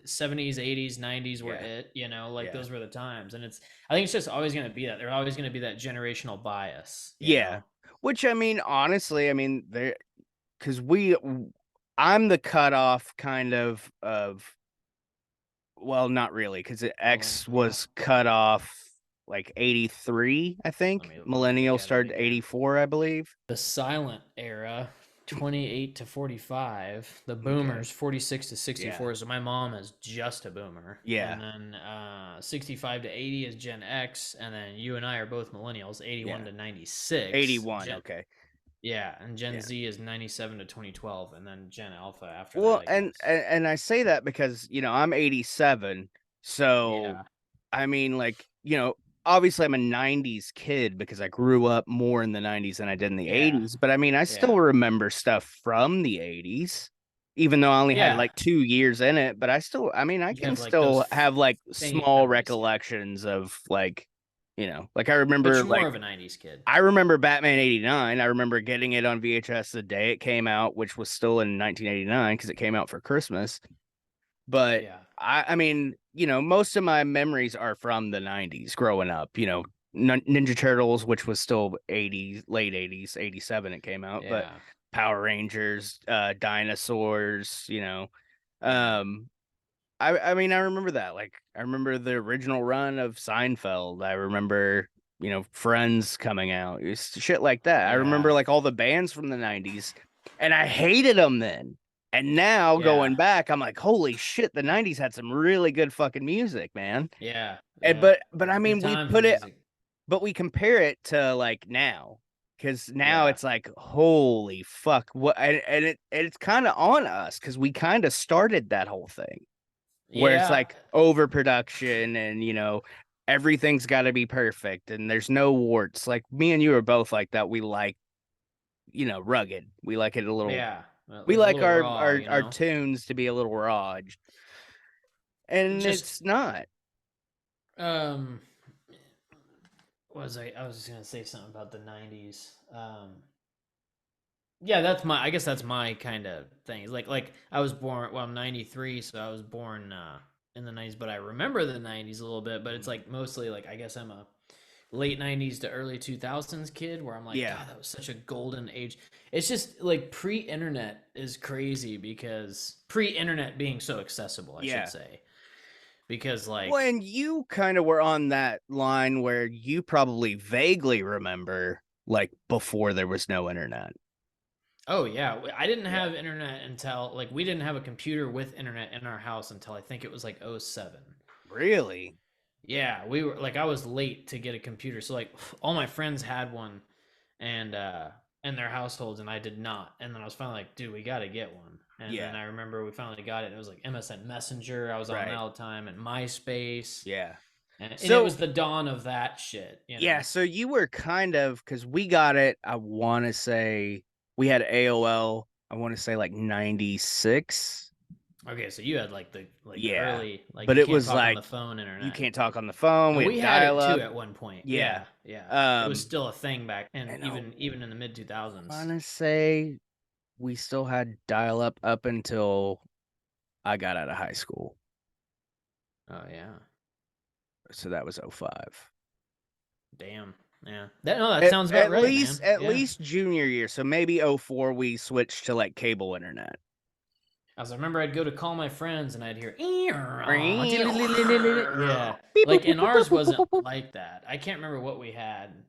70s, 80s, 90s were Yeah. it, like Yeah. those were the times. And I think it's just always going to be that. There's always going to be that generational bias. Yeah. Which I mean, honestly, I mean, there because I'm the cutoff kind of well, not really, because X Millennial. was cut off like 83, I Let think. me look Millennial at it started again. 84, I believe. The silent era, 28 to 45. The Okay. boomers, 46 to Yeah. 64. So my mom is just a boomer. Yeah. And then 65 to 80 is Gen X. And then you and I are both millennials, 81 Yeah. to 96. 81. Okay. Yeah, and Gen Yeah. Z is 97 to 2012, and then Gen Alpha after that, Well, I and guess. and, and I say that because, I'm 87. So, Yeah, I mean, like, obviously I'm a 90s kid because I grew up more in the 90s than I did in the yeah, 80s, but I mean, I still yeah, remember stuff from the 80s, even though I only had yeah. like 2 years in it, but I mean, I You can have like those still have like faint small memories, yeah. recollections of like, like I But remember you're more like of a 90s kid. I remember Batman 89. I remember getting it on VHS the day it came out, which was still in 1989 because it came out for Christmas. But Yeah, I mean, most of my memories are from the 90s growing up, Ninja Turtles, which was still 80s, late 80s, 87 it came out, but yeah, Power Rangers, dinosaurs, yeah, um, I mean, I remember that. Like, I remember the original run of Seinfeld. I remember, Friends coming out, shit like that. I remember yeah, like all the bands from the 90s, and I hated them then. And now yeah, going back, I'm like, holy shit, the 90s had some really good fucking music, man. yeah, And yeah. but I Good mean, times in music. we compare it to like now. Because now Yeah, it's like, holy fuck, what, and it's kind of on us because we kind of started that whole thing where it's yeah, like overproduction and everything's got to be perfect and there's no warts. Like me and you are both like that. We like rugged. We like it a little. yeah. We A like little raw, our tunes to be a little raw, and Just it's not. um, was I was just gonna say something about the 90s. Yeah, I guess that's my kind of thing. It's like I was born, well, I'm 93, so I was born in the 90s, but I remember the 90s a little bit, but it's Mm. like mostly like I guess I'm a late 90s to early 2000s kid where I'm like, Yeah, god, that was such a golden age. It's just like pre-internet is crazy because pre-internet being so accessible, I should yeah, say. because Well, like, and you kind of were on that line where you probably vaguely remember like before there was no internet. oh yeah, I didn't Yeah. have internet until like we didn't have a computer with internet in our house until I think it was like '07. Really? Yeah, we were like I was late to get a computer. So like all my friends had one and in their households and I did not. And then I was finally like, dude, we got to get one. And then Yeah. I remember we finally got it and it was like MSN Messenger. I was on that Right. all the time and MySpace. Yeah. And it So, was the dawn of that shit, you yeah, know. so you were kind of because we got it, I want to say we had AOL, I want to say like 96. Okay, so you had like the Yeah. early like But you it can't was talk on like the phone you internet. can't talk on the phone. And We we had had it dial too up. at one point. Yeah. Yeah, yeah. It was Um, still a thing back and and even in the mid I 2000s. want to say we still had dial up until I got out of high school. Oh yeah. So that was 05. Damn. Yeah. That no, that At, sounds about at right, least man. at Yeah. least junior year. So maybe 04 we switched to like cable internet. As I remember, I'd go to call my friends and I'd hear, yeah. Beep, boop, Like, boop, and boop, boop, ours boop, boop, wasn't boop, boop. like that. I can't remember what we had.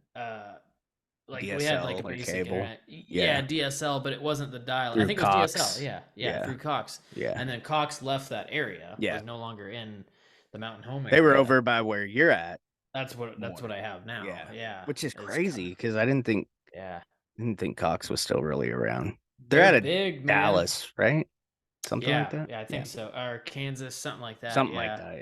Like we had like DSL a or basic cable. internet. Yeah, Yeah. DSL, but it wasn't the dial. I Through think it was DSL. Cox. Yeah, yeah, Yeah. through Cox. Yeah. And then Cox left that area, Yeah. was no longer in the Mountain Home They were area. over by where you're at That's what more. I have now. Yeah. Yeah, Which is is kind crazy of because I didn't think yeah. Cox was still really around. They're They're out of big, man. Dallas, right? Something like Yeah, that. yeah, I Yeah. think so. Or Kansas, something like that. Something like Yeah. that.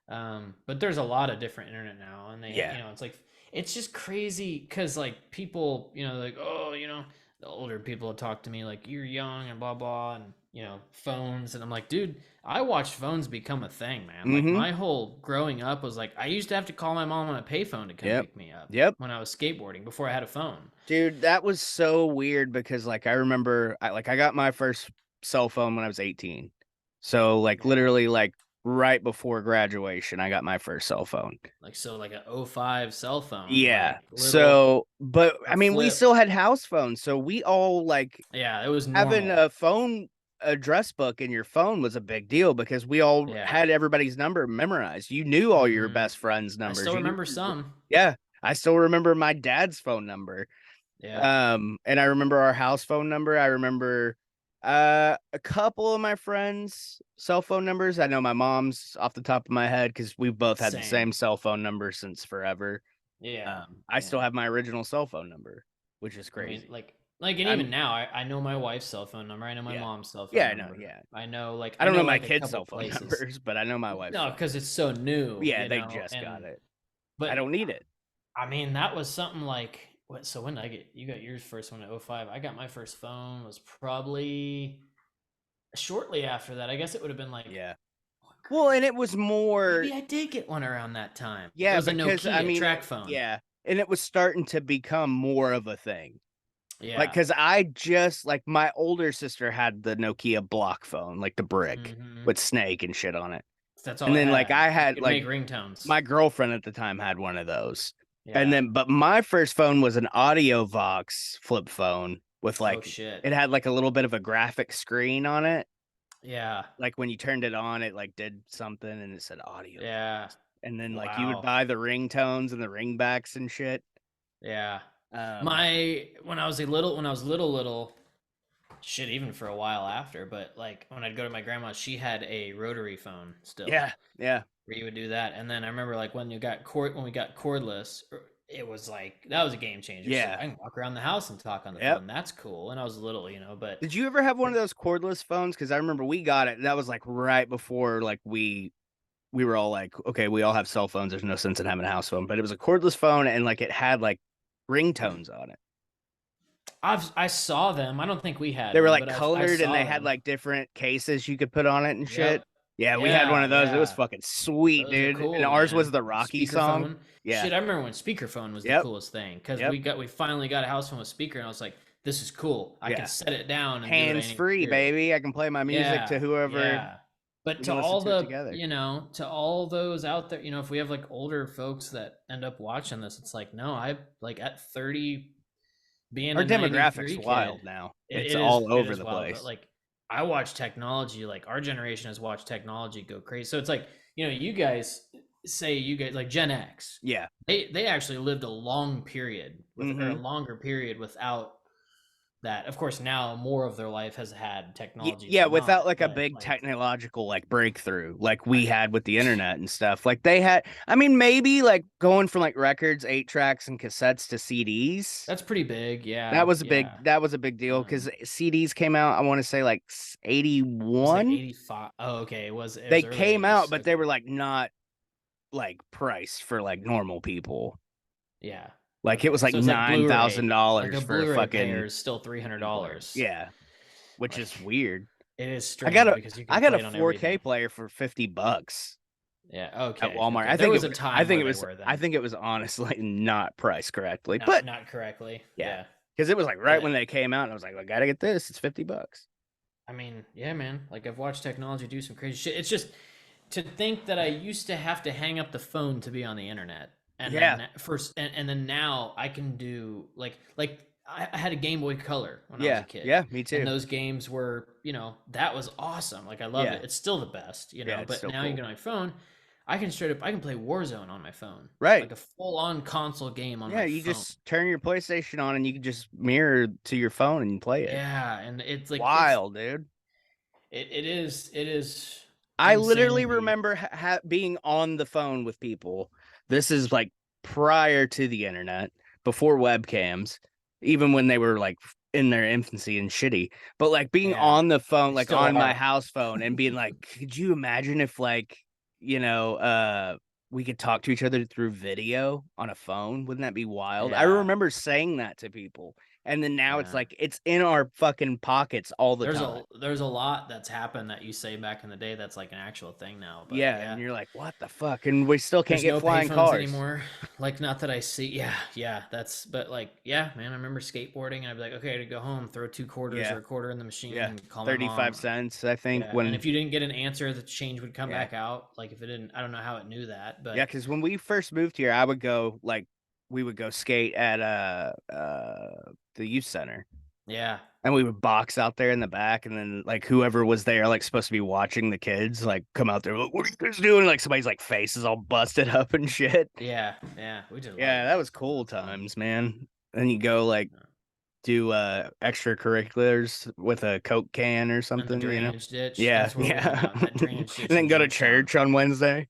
Yeah. But there's a lot of different internet now, and they, Yeah. it's like it's just crazy because like people, like oh, the older people talk to me like you're young and blah blah, and phones, and I'm like, dude, I watched phones become a thing, man. Like Mm-hmm. my whole growing up was like I used to have to call my mom on a payphone to come Yep. pick me up Yep. when I was skateboarding before I had a phone. Dude, that was so weird because like I remember I got my first cell phone when I was 18. So like Yeah, literally like right before graduation, I got my first cell phone. like so like a '05 cell phone, Yeah. like little So, but I a mean, we flip. still had house phones. So we all like Yeah, it was having normal. a phone address book in your phone was a big deal because we all Yeah. had everybody's number memorized. You knew all your Hmm. best friends' I numbers. still You knew, remember some. yeah. I still remember my dad's phone number. Yeah. And I remember our house phone number. I remember a couple of my friends' cell phone numbers. I know my mom's off the top of my head because we've both had the Same. same cell phone number since forever. Yeah. I still Yeah. have my original cell phone number, which is I mean, crazy. and I'm even now, I know my wife's cell phone number. I know my Yeah. mom's cell phone Yeah, I know, number. yeah. I I don't know know my like a kids' couple cell phone places. numbers, but I know my wife's No, phone. because it's so new, Yeah, they just got and it. I but don't need it. I mean that was something like what? So when did I get you got yours first one at '05? I got my first phone was probably shortly after that. I guess it would have been like Yeah. oh, Well, and crap. it was more Maybe I did get one around that time. It yeah, was a because I Nokia mean track phone. yeah, and it was starting to become more of a thing. Like, Yeah. cause I just like my older sister had the Nokia block phone, like the brick Hmm. with Snake and shit on it. That's And all it then like had. I You had could like make ringtones. my girlfriend at the time had one of those. And Yeah. then but my first phone was an Audio Vox flip phone with Oh like shit. it had like a little bit of a graphic screen on it. Yeah. Like when you turned it on, it like did something and it said Audio Yeah. Vox. And then like you would Wow. buy the ringtones and the ringbacks and shit. Yeah. Um My when I was little, shit, even for a while after, but like when I'd go to my grandma, she had a rotary phone still, yeah, yeah, where you would do that. And then I remember like when we got cordless, it was like that was a game changer. She's like, yeah. I can walk around the house and talk on the Yep. phone. That's cool. And I was little, but Did you ever have one of those cordless phones? Because I remember we got it. That was like right before like we were all like, okay, we all have cell phones. There's no sense in having a house phone. But it was a cordless phone and like it had like ringtones on it. I saw them. I don't think we had They were one, like but I colored and saw they had them. like different cases you could put on it and shit. Yep. Yeah, we had one Yeah, of those. It was yeah. fucking sweet, Those are dude. And cool, ours was man. the Rocky song. Speakerphone. Yeah. Shit, I remember when speakerphone was the Yep. coolest thing because Yep. we finally got a house phone with speaker, and I was like, this is cool. I can Yeah. set it down and do what I Hands need to free, do. baby. I can play my music to Yeah, whoever. yeah. But We to can listen all to it the, together. to all those out there, if we have like older folks that end up watching this, it's like, no, I like at 30, being Our a demographic's 93 kid, wild now. it, It's it is all it over is the wild. But place. like I watch technology, like our generation has watched technology go crazy. So it's like you guys say you guys like Gen X. Yeah. They actually lived a long period with or a Mm-hmm. longer period without that. Of course, now more of their life has had technology Yeah, than without not, like a but big like technological like breakthrough like we right. had with the internet and stuff. Like they had, I mean, maybe like going from like records, 8 tracks and cassettes to CDs. That's pretty big. That Yeah, was a big yeah. that was a big deal Um, because CDs came out, I want to say like it was like 81. 85. Oh, okay. It was They early came out, 80s. but they Okay. were like not like priced for like normal people. Yeah. Like it was Okay. like So it's like nine Blu-ray. thousand Like dollars a for a Blu-ray player fucking is still three hundred CD player. dollars. Yeah, which Like is weird. it is I got strange a because you I can got a play it on 4K everything. player for $50 Yeah. at Okay. Walmart. Okay. There was a time where they were I then. think it was honestly not priced correctly. Not But not correctly. yeah, Yeah. because it was like right But when they came out, and I was like, I gotta get this. It's $50. I mean, yeah, man. Like I've watched technology do some crazy shit. It's just to think that I used to have to hang up the phone to be on the internet, and Yeah, then first, and then now I can do I had a Game Boy Color when I was a yeah, kid, yeah. Me and too. those games were, that was awesome. Like I love Yeah, it. It's still the best, yeah. It's But still now you cool. get on my phone, I can play Warzone on my phone, Right. like a full on console game on Yeah, my you phone. just turn your PlayStation on, and you can just mirror to your phone and play it. Yeah, and it's like Wild, dude. it is I literally insanity. remember being on the phone with people. This is like prior to the internet, before webcams, even when they were like in their infancy and shitty. But like being Yeah, on the phone, they like still on my are. house phone, and being like, could you imagine if like, you know, we could talk to each other through video on a phone? Wouldn't that be wild? I Yeah, remember saying that to people. And then now it's yeah. like it's in our fucking pockets all the time. There's a lot that's happened that you say back in the day that's like an actual thing now. But Yeah, and yeah, you're like, what the fuck? And we still can't there's get no flying payphones cars. anymore. Like not that I see. Yeah, yeah. But like yeah, man. I remember skateboarding and I'd be like, okay, to go home, throw 2 quarters Yeah, or a quarter in the machine yeah. and call my 35 mom. cents, I think, Yeah, and when, if you didn't get an answer, the change would come yeah. back out. Like if it didn't, I don't know how it knew that, Yeah, but because when we first moved here, I would go, like, we would go skate at the youth center. yeah, And we would box out there in the back, and then like whoever was there, like supposed to be watching the kids, like come out there, like, what are you guys doing? Like somebody's like face is all busted up and shit. yeah, yeah. We did a lot of Yeah, that that. was cool That's fun. times, man. And you go like Yeah. do extracurriculars with a Coke can or And the something, you know? drainage ditch, Yeah, that's where we hung yeah. out. That drainage And ditch then in go to Jamestown. church on Wednesday.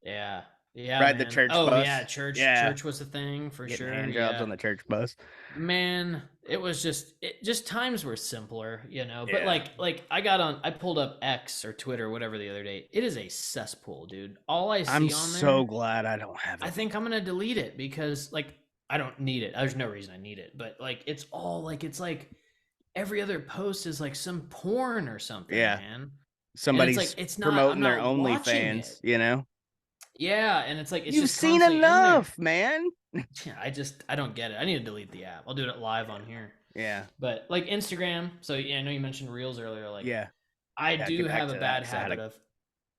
Yeah. Yeah, Ride the man. church Oh, yeah, bus. church Yeah. church was a thing for Getting sure. hand jobs Yeah. on the church bus. Man, it just times were simpler. But Yeah. I pulled up X or Twitter, whatever the other day. It is a cesspool, dude. All I I'm see on so there, glad I don't have I it. think I'm gonna delete it because like I don't need it. There's no reason I need it, but like it's like every other post is like some porn or something, Yeah. man. And it's like Somebody's I'm promoting their not watching OnlyFans, it. you know? Yeah, and it's like it's You've just seen constantly in there. enough, man. Yeah, I don't get it. I need to delete the app. I'll do it live on here. Yeah. But like Instagram, so yeah, I know you mentioned Reels earlier. Like Yeah. I Yeah, do get back have a to that bad because I had habit a, of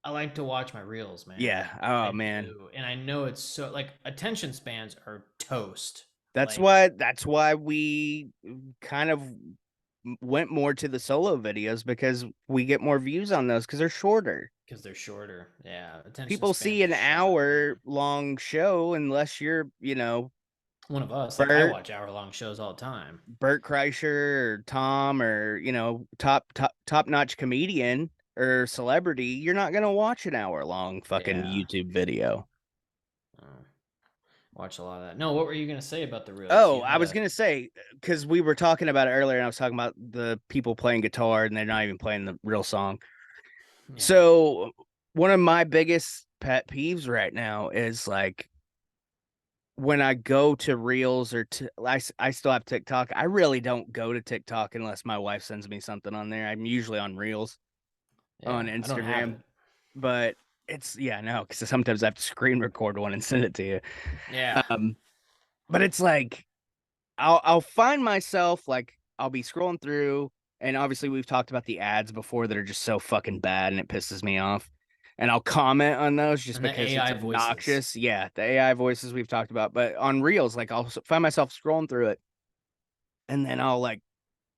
I like to watch my Reels, man. yeah. Oh I man. do. And I know it's so like attention spans are toast. That's Like why we kind of went more to the solo videos because we get more views on those because they're shorter. because they're shorter. Yeah, attention People see spans are an shot, hour man. long show unless you're, One of us, like I Bert, watch hour long shows all the time. Bert Kreischer or Tom or, top notch comedian or celebrity. You're not gonna watch an hour long fucking Yeah. YouTube video. Oh, watch a lot of that. No, what were you gonna say about the reels? Oh, You I had was a gonna say because we were talking about it earlier, and I was talking about the people playing guitar and they're not even playing the real song. yeah. So one of my biggest pet peeves right now is like when I go to Reels or I still have TikTok. I really don't go to TikTok unless my wife sends me something on there. I'm usually on Reels on Yeah, I don't have Instagram, it. but it's yeah, no, because sometimes I have to screen record one and send it to you. Yeah. Um, but it's like I'll find myself like I'll be scrolling through, and obviously we've talked about the ads before that are just so fucking bad and it pisses me off. And I'll comment on those just And the because it's AI voices. obnoxious. Yeah, the AI voices we've talked about, but on Reels, like I'll find myself scrolling through it, and then I'll like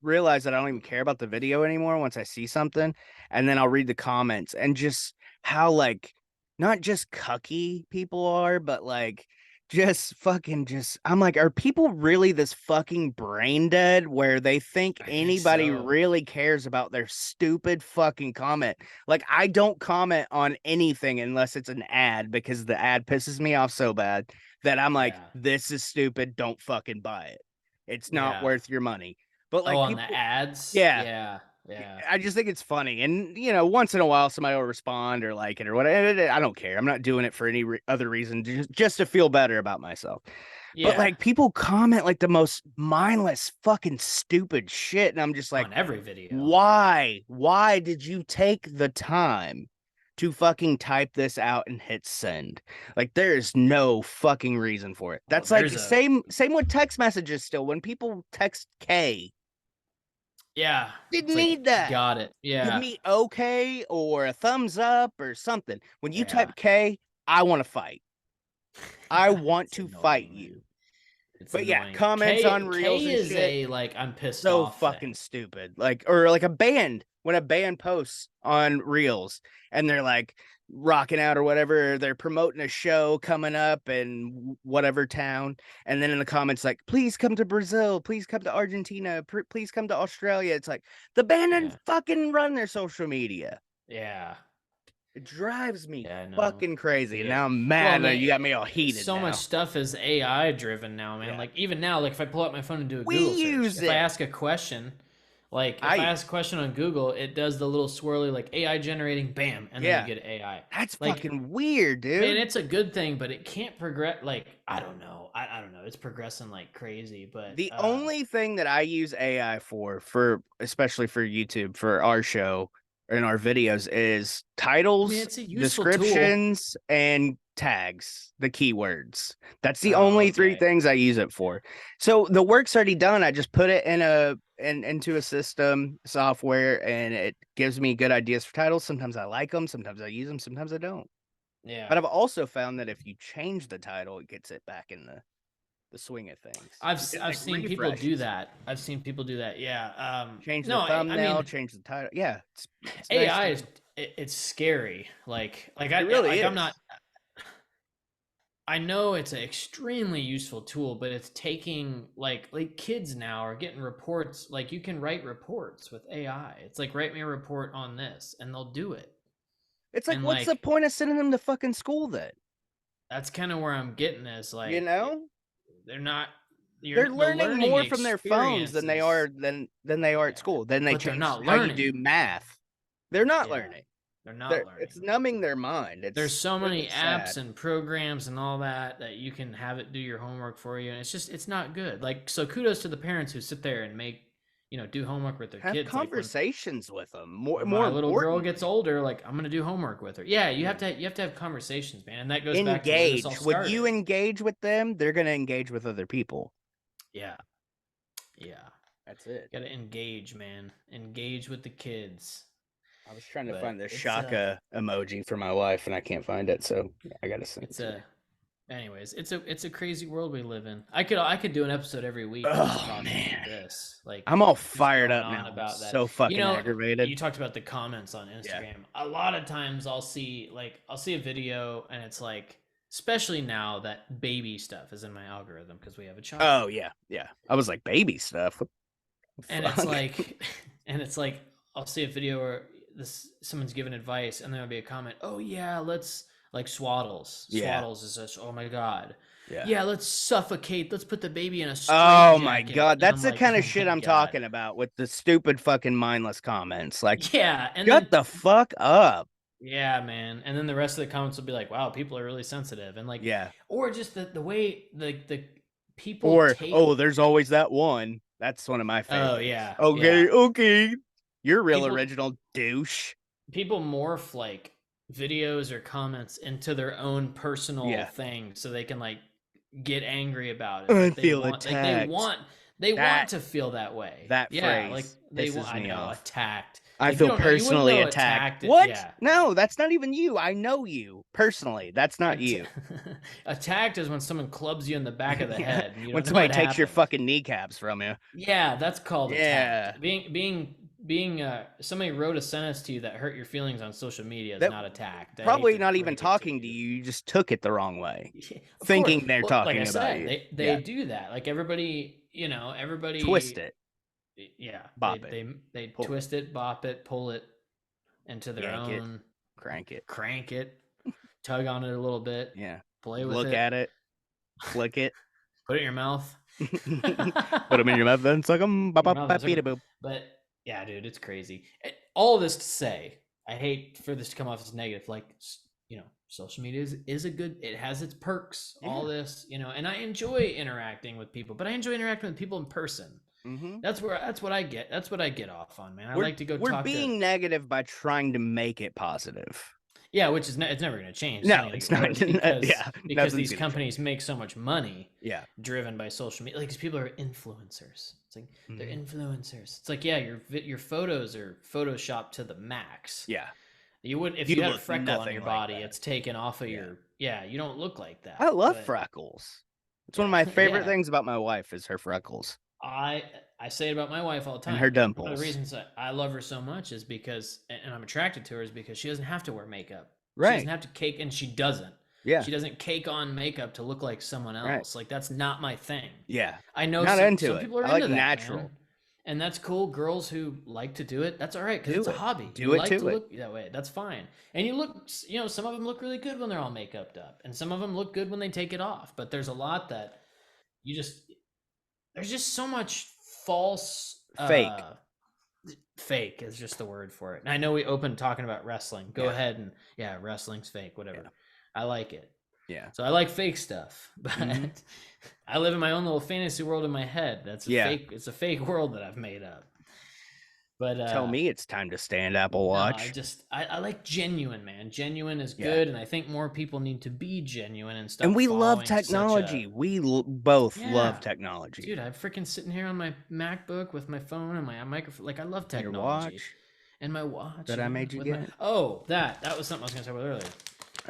realize that I don't even care about the video anymore once I see something, and then I'll read the comments and just how like not just cucky people are, but like just fucking just I'm like, are people really this fucking brain dead where they think I think anybody so. really cares about their stupid fucking comment? Like, I don't comment on anything unless it's an ad because the ad pisses me off so bad that I'm like, Yeah. this is stupid. Don't fucking buy it. It's not Yeah. worth your money. But Oh, like on the people, ads? yeah, Yeah. Yeah. I just think it's funny. And, once in a while somebody will respond or like it or whatever. I don't care. I'm not doing it for any other reason, just to feel better about myself. But Yeah. like people comment like the most mindless, fucking stupid shit. And I'm just like, On every video. why? Why did you take the time to fucking type this out and hit send? Like, there is no fucking reason for it. Oh, That's like there's a same with text messages still. When people text K, yeah. didn't It's like need that. got it. Give Yeah. me okay or a thumbs up or something. When you Yeah. type K, I want to fight. I want It's to fight annoying, you. man. It's But yeah, annoying. comments on reels K and is shit, a like I'm pissed so off thing. fucking stupid. Like, or like a band, when a band posts on reels and they're like rocking out or whatever, they're promoting a show coming up in whatever town. And then in the comments, like, please come to Brazil, please come to Argentina, please come to Australia. It's like the band didn't Yeah. fucking run their social media. Yeah. It drives me Yeah, I know. fucking crazy. And Yeah. now I'm Well, mad and that you got me all heated so much now. stuff is AI driven now, man. Yeah. Like even now, like if I pull up my phone and do a We Google search, use if I it. ask a question, like I if I use ask a question on Google, it does the little swirly like AI generating, bam, and then you Yeah. get AI. That's Like, fucking weird, man, dude. it's a good thing, but it can't progress. Like, I don't know. I don't know. It's progressing like crazy, but The only thing that I use AI for especially for YouTube, for our show and our videos, is I mean, titles, it's a useful tool. descriptions, and tags, the keywords. That's the Oh, only three okay. things I use it Yeah. for. So the work's already done. I just put it into a system software, and it gives me good ideas for titles. Sometimes I like them, sometimes I use them, sometimes I don't. Yeah. But I've also found that if you change the title, it gets it back in the swing of things. I've You can I've like seen people refresh do and stuff. that. I've seen people do that. Yeah. Change No, the I thumbnail, mean, change the title. Yeah, it's nice AI to is it's scary. it really I'm not. is. I know it's an extremely useful tool, but it's taking like kids now are getting reports. Like you can write reports with AI. It's like write me a report on this, and they'll do it. It's like, And what's the like point of sending them to fucking school then? that's kind of where I'm getting is You like know? they're not. They're The learning learning more from their phones than they are experiences. than they are at Yeah, school. Then they but they're changed not how you learning. do math. They're not Yeah, learning. they're not It's learning. numbing their mind. There's It's so many really apps sad. and programs and all that that you can have it do your homework for you, and it's not good. Like so, kudos to the parents who sit there and make do homework with their Have kids. Like conversations with them. when More my little girl gets importantly, older, like I'm gonna do homework with her. Yeah, yeah. you have to have conversations, man, and that goes back to where this all Engage. Would you started. engage with them? They're gonna engage with other people. Yeah, yeah. That's it. Got to engage, man. Engage with the kids. I was trying to But find the Shaka emoji for my wife and I can't find it, so I gotta send it it's to you. a anyways, it's a crazy world we live in. I could do an episode every week just Oh talking about man. this, like I'm all just fired going up on now. I'm about that. so fucking aggravated. You talked about the comments on Yeah. Instagram. A lot of times I'll see a video and it's like, especially now that baby stuff is in my algorithm because we have a child. Oh yeah, yeah. I was like baby stuff. What the And it's fuck? like and it's like I'll see a video where someone's giving advice and there'll be a comment, oh yeah, let's like Yeah, swaddles is just, oh my god, yeah. yeah, let's suffocate, let's put the baby in a Oh my straitjacket, god, and that's I'm the like, kind of oh shit my I'm god. talking about with the stupid fucking mindless comments. Like, Yeah, and shut then the fuck up. yeah, man, and then the rest of the comments will be like, wow, people are really sensitive, and like, Yeah. or just the way the people Or, take. oh, there's always that one. That's one of my Oh favorites. yeah, Okay, yeah, okay. You're real people original douche. people morph like videos or comments into their own personal Yeah. thing so they can like get angry about it, I like feel attacked. they want That to feel that way. that Yeah, like phrase they want, pisses I me know, off. attacked. I Like you feel don't know, you wouldn't personally know attacked. attacked it. What? Yeah. No, that's not even you. I know you personally. That's not Att- you. Attacked is when someone clubs you in the back of the Yeah. head and you When don't know somebody what takes your happened. fucking kneecaps from you. Yeah, that's called Yeah. attacked. Being being somebody wrote a sentence to you that hurt your feelings on social media is That not attacked. I hate probably to not even break it to talking to you. you. You just took it the wrong way, Yeah, of course. thinking they're Well, like I talking about said, you. they Yeah. do that. Like everybody, Twist everybody, it, yeah, bop it, they pull it, twist it, bop it, pull it into their yank it, own, crank it. crank it, tug on it a little bit, Yeah. play with Look it, at it, flick it, put it in your mouth. put them in your mouth and suck them. In your mouth and suck 'em. But yeah, dude, it's crazy. All of this to say, I hate for this to come off as negative. Like, social media is a good. It has its perks. All Yeah. this, and I enjoy interacting with people, but I enjoy interacting with people in person. Mm-hmm. That's what I get. That's what I get off on, man. I We're like to go we're talk to. being negative by trying to make it positive. Yeah, which is it's never going to change. It's No, only going to it's get not. worse because Yeah, nothing's these gonna change. companies make so much money Yeah. driven by social media. Like these people are influencers. It's like they're Mm-hmm. influencers. It's like, yeah, your photos are photoshopped to the max. Yeah. You would if You you had a look freckle on nothing your like body, that. it's taken off of Yeah. your. Yeah, you don't look like I that. love But freckles. It's one of yeah, my favorite yeah. things about my wife is her freckles I I say it about my wife all the and time. her One of the dimples. reasons I love her so much is because, and I'm attracted to her, is because she doesn't have to wear makeup. She doesn't Right. have to cake, and she doesn't. Yeah. She doesn't cake on makeup to look like someone Right. else. Like that's not my thing. Yeah. I know Not into some it. people are I like into that, man. natural. And that's cool. Girls who like to do it, that's all right because Do it's a it. hobby. You Do it like to to it. look that way. That's fine. And you look, some of them look really good when they're all make up, and some of them look good when they take it off. But there's a lot that you just, there's just so much false, Fake. fake is just the word for it. And I know we opened talking about wrestling. Go Yeah. ahead and yeah, wrestling's fake, whatever. Yeah. I like it. Yeah. So I like fake stuff, but Mhm. I live in my own little fantasy world in my head. That's a Yeah. fake. It's a fake world that I've made up. But Tell me it's time to stand, Apple no, Watch. I like genuine, man. Genuine is Yeah. good, and I think more people need to be genuine and stop And we love following such technology. a We both love yeah. technology. Dude, I'm freaking sitting here on my MacBook with my phone and my microphone. Like I love And your technology. watch And my watch that I made you with my get. that was something I was gonna talk about earlier.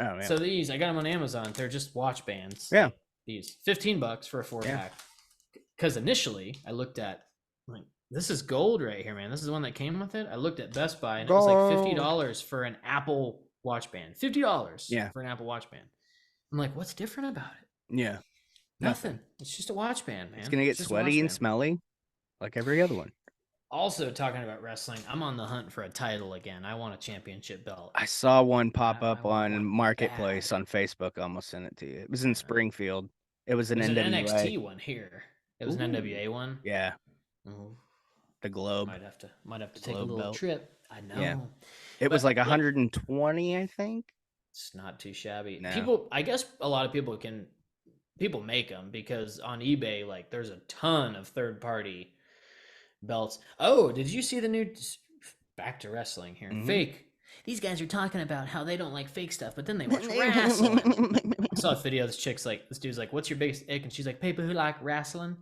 Oh yeah. So these I got them on Amazon. They're just watch bands. Yeah. Like these $15 for a 4-pack. Because initially I looked at, like, this is gold right here, man. This is the one that came with it. I looked at Best Buy and it was like $50 for an Apple Watch band. $50 Yeah. for an Apple Watch band. I'm like, what's different about it? Yeah. Nothing. It's just a watch band, man. It's gonna get just a watch sweaty and band. smelly, like every other one. Also, talking about wrestling, I'm on the hunt for a title again. I want a championship belt. I saw one pop I up want on one Marketplace bad. on Facebook. I almost sent it to you. It was in Yeah. Springfield. It was an There's an NWA. NXT one here. It was an Ooh. NWA one. Yeah. Ooh. The Globe. Might have to take a Globe little belt. trip. I know. Yeah. It was But, like 120, I think. It's not too shabby. No. People, I guess a lot of people make them because on eBay, like there's a ton of third party belts. Oh, did you see the new? Back to wrestling here. Mhm. Fake. These guys are talking about how they don't like fake stuff, but then they watch wrestling. I saw a video. This dude's like, "What's your biggest ick?" And she's like, "People who like wrestling."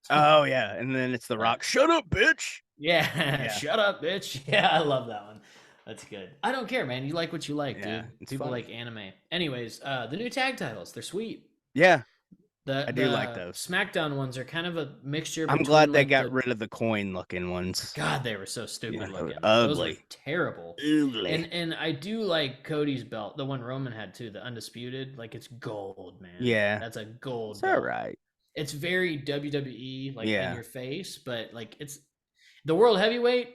Oh yeah, and then it's The Rock. Shut up, bitch. Yeah, shut up, bitch. Yeah, I love that one. That's good. I don't care, man. You like what you like, Yeah, dude. it's People fun. like anime. Anyways, the new tag titles, they're sweet. Yeah, The I do like those. SmackDown ones are kind of a mixture I'm between glad they like got rid of the coin looking ones. God, they were so stupid Yeah, they were looking. Those were ugly. terrible. Ugly. And I do like Cody's belt, the one Roman had too, the undisputed. Like it's gold, man. Yeah. That's a gold It's belt. all right. It's very WWE, like Yeah. in your face, but like it's the world heavyweight,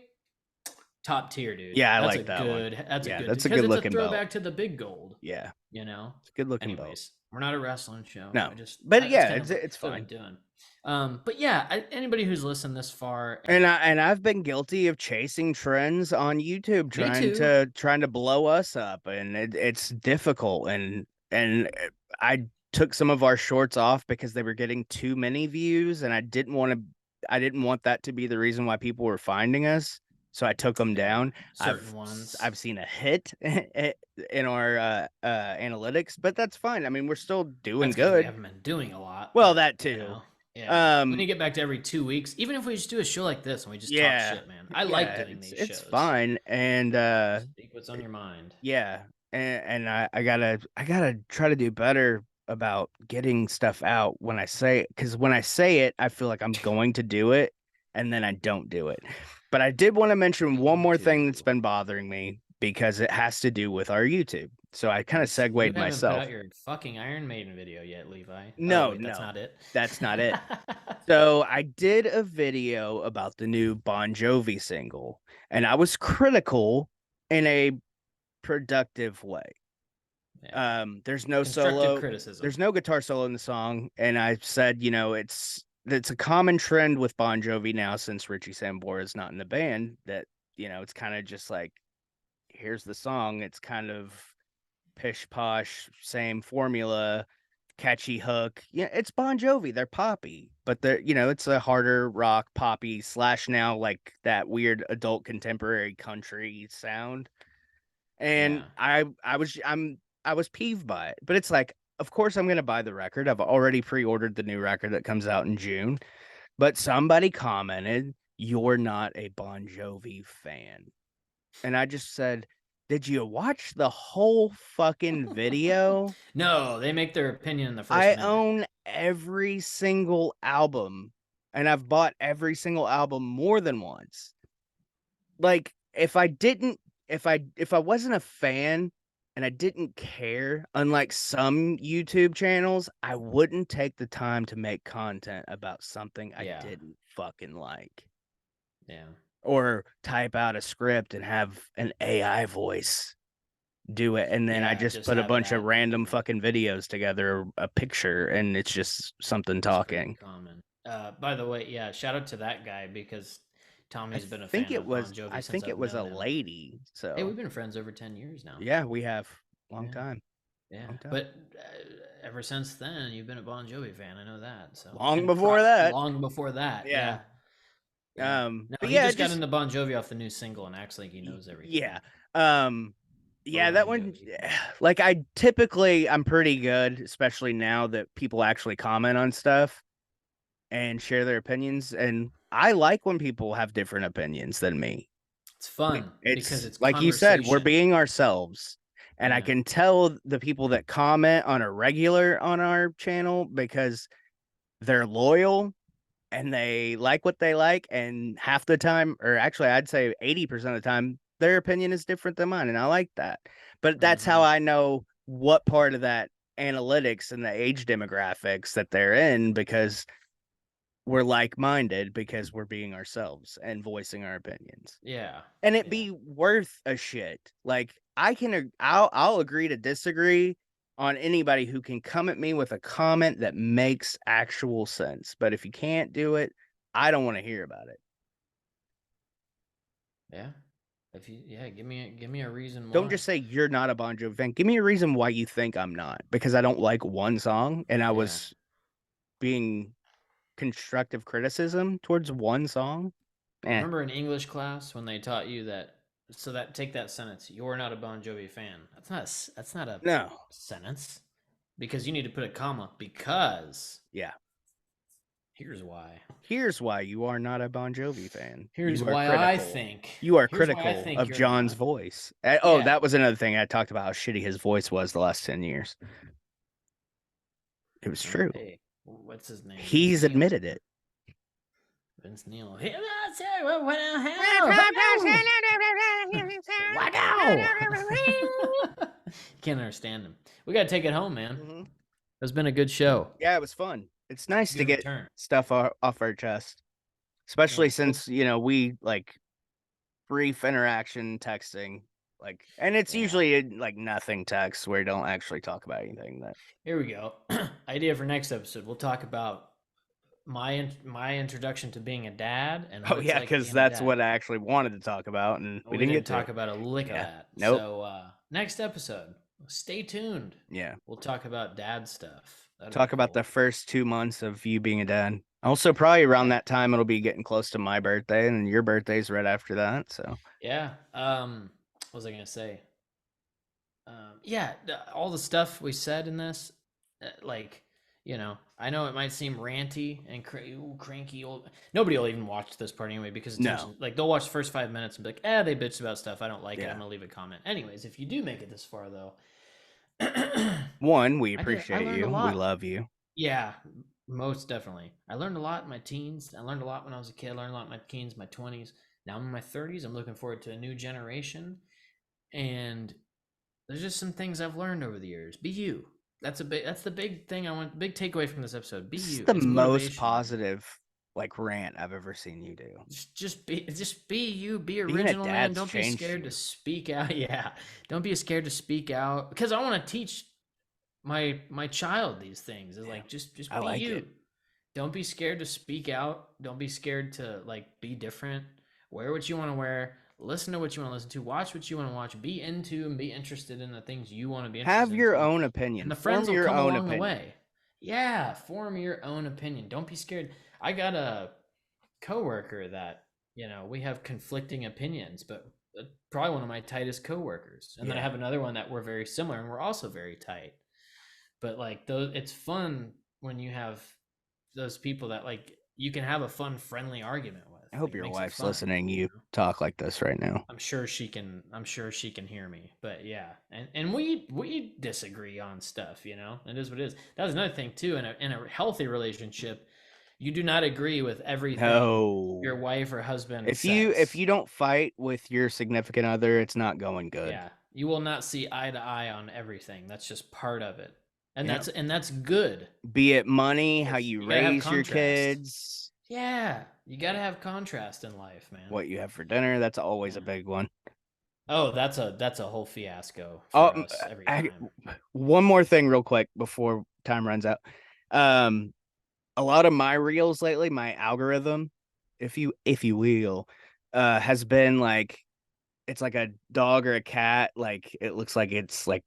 top tier, dude. Yeah, I that's like that one. That's Yeah, a good. that's a because good it's looking a belt. throwback to the big gold. Yeah, You know. it's a good looking belt. Anyways, we're not a wrestling show. No, it's yeah, kind of it's what I'm fine. doing. But yeah, anybody who's listened this far, And I've been guilty of chasing trends on YouTube, Me trying to blow us up, and it's difficult. And I took some of our shorts off because they were getting too many views, and I didn't want that to be the reason why people were finding us. So I took them down. certain ones. I've seen a hit in our analytics, but that's fine. I mean, we're still doing We good. haven't been doing a lot. Well, but, that too. You know, yeah. We need Um, to get back to every 2 weeks, even if we just do a show like this and we just Yeah, talk shit, man. I like doing these shows. It's fine, and Speak what's on your mind. yeah, and I gotta try to do better about getting stuff out because when I say it, I feel like I'm going to do it, and then I don't do it. But I did want to mention one Me more thing that's too. been bothering me because it has to do with our YouTube. So I kind of You segued haven't put myself. out your fucking Iron Maiden video yet, Levi. Oh No, wait, that's no, not it. that's not it. So I did a video about the new Bon Jovi single, and I was critical in a productive way. Yeah. There's no Constructive solo, criticism. there's no guitar solo in the song, and I said, it's a common trend with Bon Jovi now since Richie Sambora is not in the band that it's kind of just like here's the song. It's kind of pish posh, same formula, catchy hook. Yeah, it's Bon Jovi. They're poppy, but it's a harder rock poppy slash now like that weird adult contemporary country sound. And Yeah. I was peeved by it, but it's like, of course I'm gonna buy the record. I've already pre-ordered the new record that comes out in June. But somebody commented, "You're not a Bon Jovi fan." And I just said, "Did you watch the whole fucking video? No, they make their opinion in the first I minute. own every single album, and I've bought every single album more than once. Like, if I wasn't a fan and I didn't care, unlike some YouTube channels, I wouldn't take the time to make content about something I Yeah. didn't fucking like." Yeah. Or type out a script and have an AI voice do it. And then I Yeah. just Just put a have it bunch of out and random do it. fucking videos together, a picture, and it's just something It's pretty talking. common. By the way, yeah, shout out to that guy because Tommy's been a Think fan it of Bon was, Jovi I since think it I've was a known him. lady. Hey, we've So been friends over 10 years now. yeah, we have long Yeah. time, Yeah. long time, But ever since then, you've been a Bon Jovi fan. I know that. So, long and before that. long before that. Yeah. Yeah. Yeah. No, But he yeah, just got just into Bon Jovi off the new single and acts like he knows everything. yeah. Um, A yeah, that Bon one, Jovi fan. like I'm pretty good, especially now that people actually comment on stuff and share their opinions. And I like when people have different opinions than me. It's fun because It's it's like you said, we're conversation. being ourselves. And I Yeah. can tell the people that comment on a regular on our channel because they're loyal and they like what they like. And half the time, or actually, I'd say 80% of the time, their opinion is different than mine. And I like that. But that's how Hmm. I know what part of that analytics and the age demographics that they're in because we're like minded because we're being ourselves and voicing our opinions. Yeah. And it Yeah. be worth a shit. Like I'll agree to disagree on anybody who can come at me with a comment that makes actual sense. But if you can't do it, I don't want to hear about it. Yeah. If you yeah, give me a reason Don't why. just say you're not a Bon Jovi fan. Give me a reason why you think I'm not. Because I don't like one song and I Yeah. was being constructive criticism towards one song. Eh. Remember in English class when they taught you that so that take that sentence, you're not a Bon Jovi fan. That's not a No. sentence because you need to put a comma because Yeah. here's why. Here's why you are not a Bon Jovi fan. Here's You are why I critical. think. You are Here's why I critical think of you're John's not. voice. Oh, Yeah. that was another thing I talked about how shitty his voice was the last 10 years. It was Well, true. hey, what's his name? Vince He's Neil. admitted it. Vince Neil. Hey, what the hell? Wacko! Can't understand him. We got to take it home, man. Mhm. It's been a good show. Yeah, it was fun. It's nice to Good get return. stuff off our chest, especially Yeah. Well, since, we like brief interaction texting. Like, and it's yeah. usually like nothing text where you don't actually talk about anything that. Here we go. Idea for next episode. We'll talk about my introduction to being a dad and what Oh, it's yeah, like because being a that's dad. what I actually wanted to talk about, and we We didn't didn't get to. talk about a lick of Yeah. that. Nope. So next episode, stay tuned. Yeah. We'll talk about dad stuff. That'll be Talk about cool. the first 2 months of you being a dad. Also, probably around Yeah. that time, it'll be getting close to my birthday, and your birthday's right after that. So, Yeah. What was I gonna say? Yeah, all the stuff we said in this, like, I know it might seem ranty and cranky. Old. Nobody will even watch this part anyway because no. attention, like, they'll watch the first 5 minutes and be like, they bitched about stuff. I don't like it. I'm Yeah. gonna leave a comment. Anyways, if you do make it this far though, One, we I appreciate learned a you. We lot. love you. Yeah, most definitely. I learned a lot in my teens. I learned a lot when I was a kid. I learned a lot in my teens, my 20s. Now I'm in my 30s. I'm looking forward to a new generation. And there's just some things I've learned over the years. Be you. That's the big thing I want, big takeaway from this episode. Be This is you. the It's most motivational. positive like rant I've ever seen you do. Just be you, be Being a original, man. dad's Don't be changed scared to you. speak out. Yeah. Don't be scared to speak out because I want to teach my child these things. Is Yeah, like just I be like it. you. Don't be scared to speak out. Don't be scared to like be different. Wear what you want to wear. Listen to what you want to listen to. Watch what you want to watch. Be into and be interested in the things you want to be Have interested your into. own And opinion. the friends Form will your come own along the opinion. way. Yeah, form your own opinion. Don't be scared. I got a coworker that, we have conflicting opinions, but probably one of my tightest coworkers. And then I Yeah. have another one that we're very similar and we're also very tight. But like those, it's fun when you have those people that like you can have a fun, friendly argument with. I Like hope it your makes it wife's fun. listening. You You know? talk like this right now. I'm sure she can. I'm sure she can hear me. But yeah, and we disagree on stuff. It is what it is. That's another thing too. In a healthy relationship, you do not agree with everything your No. wife or husband If you says. don't fight with your significant other, it's not going good. Yeah, you will not see eye to eye on everything. That's just part of it, and Yeah. that's good. Be it money, how Because you you gotta have raise your contrast. kids, Yeah, you gotta have contrast in life, man. what you have for dinner, that's always a Yeah. big one. Oh, that's a whole fiasco Oh, for us every I, time. one more thing real quick before time runs out. Um, a lot of my reels lately, my algorithm, if you will, has been like it's like a dog or a cat, like it looks like it's like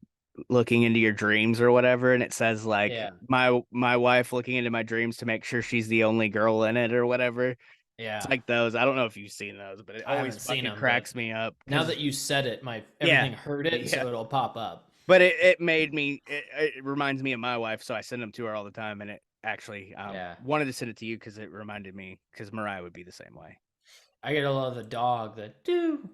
looking into your dreams or whatever, and it says like Yeah, my wife looking into my dreams to make sure she's the only girl in it or whatever. It's yeah. like those. I don't know if you've seen those, but it I always haven't seen fucking them, but cracks me up now because that you said it, my yeah, everything heard it, yeah. so it'll pop up. But it made me it reminds me of my wife, so I send them to her all the time, and it actually Yeah, wanted to send it to you because it reminded me because Mariah would be the same way. I get a lot of the dog that do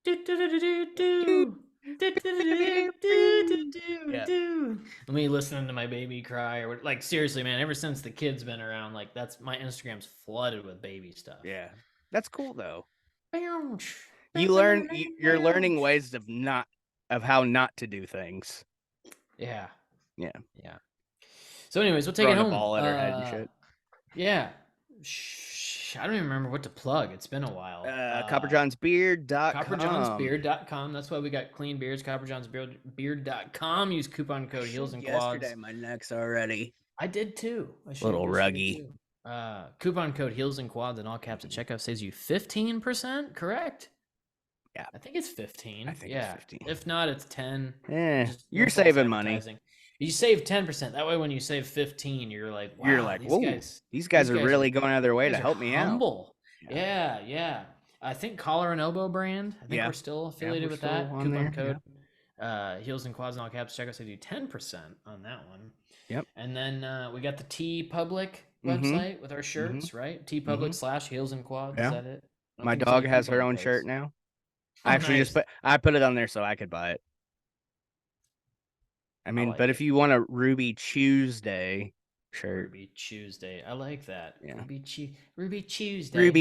do do do Doo, do do do do doo, do do doo. do Yeah, do. And me listening to my baby cry or like seriously, man. Ever since the kids been around, like that's my Instagram's flooded with baby stuff. yeah, that's cool though. Bounce, You're learning bounce. ways of how not to do things. Yeah, Yeah, yeah. So, anyways, we'll take it throwing a home. ball at her head and shit. Yeah. I don't even remember what to plug. It's been a while. CopperJohnsBeard.com. CopperJohnsBeard.com. That's why we got clean beards. CopperJohnsBeard.com. Use coupon code Heels and Yesterday, Quads. my neck's already I did too. I a little shaved yesterday ruggy. too. Coupon code Heels and Quads in all caps at checkout saves you 15%. Correct? Yeah, I think it's I 15. think it's Yeah. 15. If not, it's 10. Just no You're false saving money. advertising. You save 10%. That way when you save 15, you're like, You're wow, like, whoa, these guys these are guys are really going out of their way to guys are help me out. humble. Yeah, Yeah, yeah. I think Collar and Elbow brand. I think yeah, we're still yeah. affiliated We're with still that. on Coupon there. Yeah. code Heels and Quads in all caps. Check us to do 10% on that one. Yep. And then we got the T Public Mm-hmm. website with our Mm-hmm. shirts, right? T Mm-hmm. Public / Heels and Quads. Is Yeah. that it? I don't My think there's dog any has her coupon own shirt codes. now. I Oh, actually just nice. put it on there so I could buy it. I I mean, but like if it. you want a Ruby Tuesday shirt, Ruby Tuesday. I like that. yeah. Ruby Tuesday. Ruby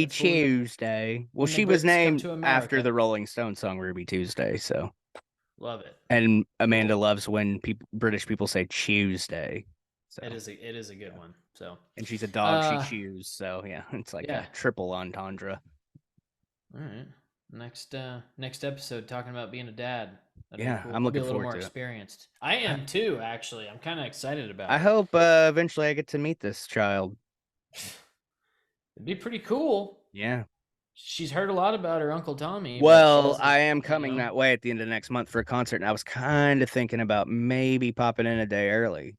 That's for Tuesday. Well, when the she was Brits come named to after America. the Rolling Stones song Ruby Tuesday, so Love it. and Amanda Cool. loves when British people say Tuesday. So, It is a good yeah. one. So, And she's a dog, she uh, chews. So, yeah, it's like yeah. a triple entendre. All right. Next episode talking about being a dad. That'd be Yeah, cool. I'm I'll be looking a little forward more to it. experienced. I I, am too, actually. I'm kind of excited I about it. hope eventually I get to meet this child. It'd be pretty cool. Yeah. She's heard a lot about her Uncle Tommy, but she Well, hasn't, I am coming that way at the end of next month for a concert, and I was kind of thinking about maybe popping in a day early,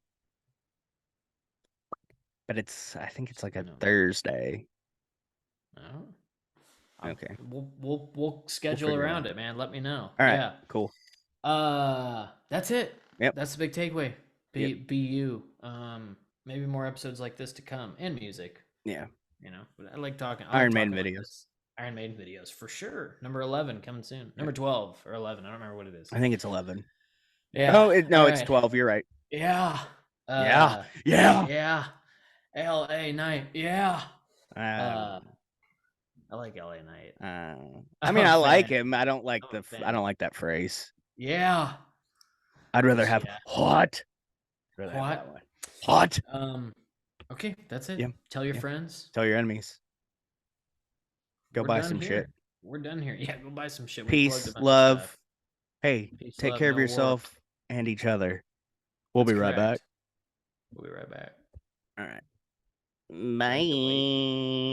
but I think it's like I a know. Thursday. No. Okay, We'll we'll schedule figure it around out. it, man. Let me know. All right, Yeah. cool. That's it. Yep, That's the big takeaway. yep, Be you. Maybe more episodes like this to come and music. yeah. But I like talking. I like Iron Maiden talking like videos. this. Iron Maiden videos for sure. Number 11 coming soon. Yep. Number 12 or 11. I don't remember what it is. I think it's 11. Yeah. Oh, All no, it's right. 12. You're right. Yeah. Yeah, Uh. yeah. Yeah. LA night. Yeah. I don't Uh. know. I like LA Knight. I mean, I'm a I like fan. him. I don't like I'm a I fan. don't like that phrase. Yeah. I'd rather have Yeah. hot. I'd rather have that What? one. Hot. Okay, that's it. Yeah. Tell your Yeah. friends. Tell your enemies. Go We're buy done some shit. here. We're done here. Yeah, go buy some shit. We plugged a Peace, bunch of stuff. love. Hey, Peace, take love, care of no warped. yourself and each other. We'll That's be right back. correct. We'll be right back. All right. Breakaway. Bye.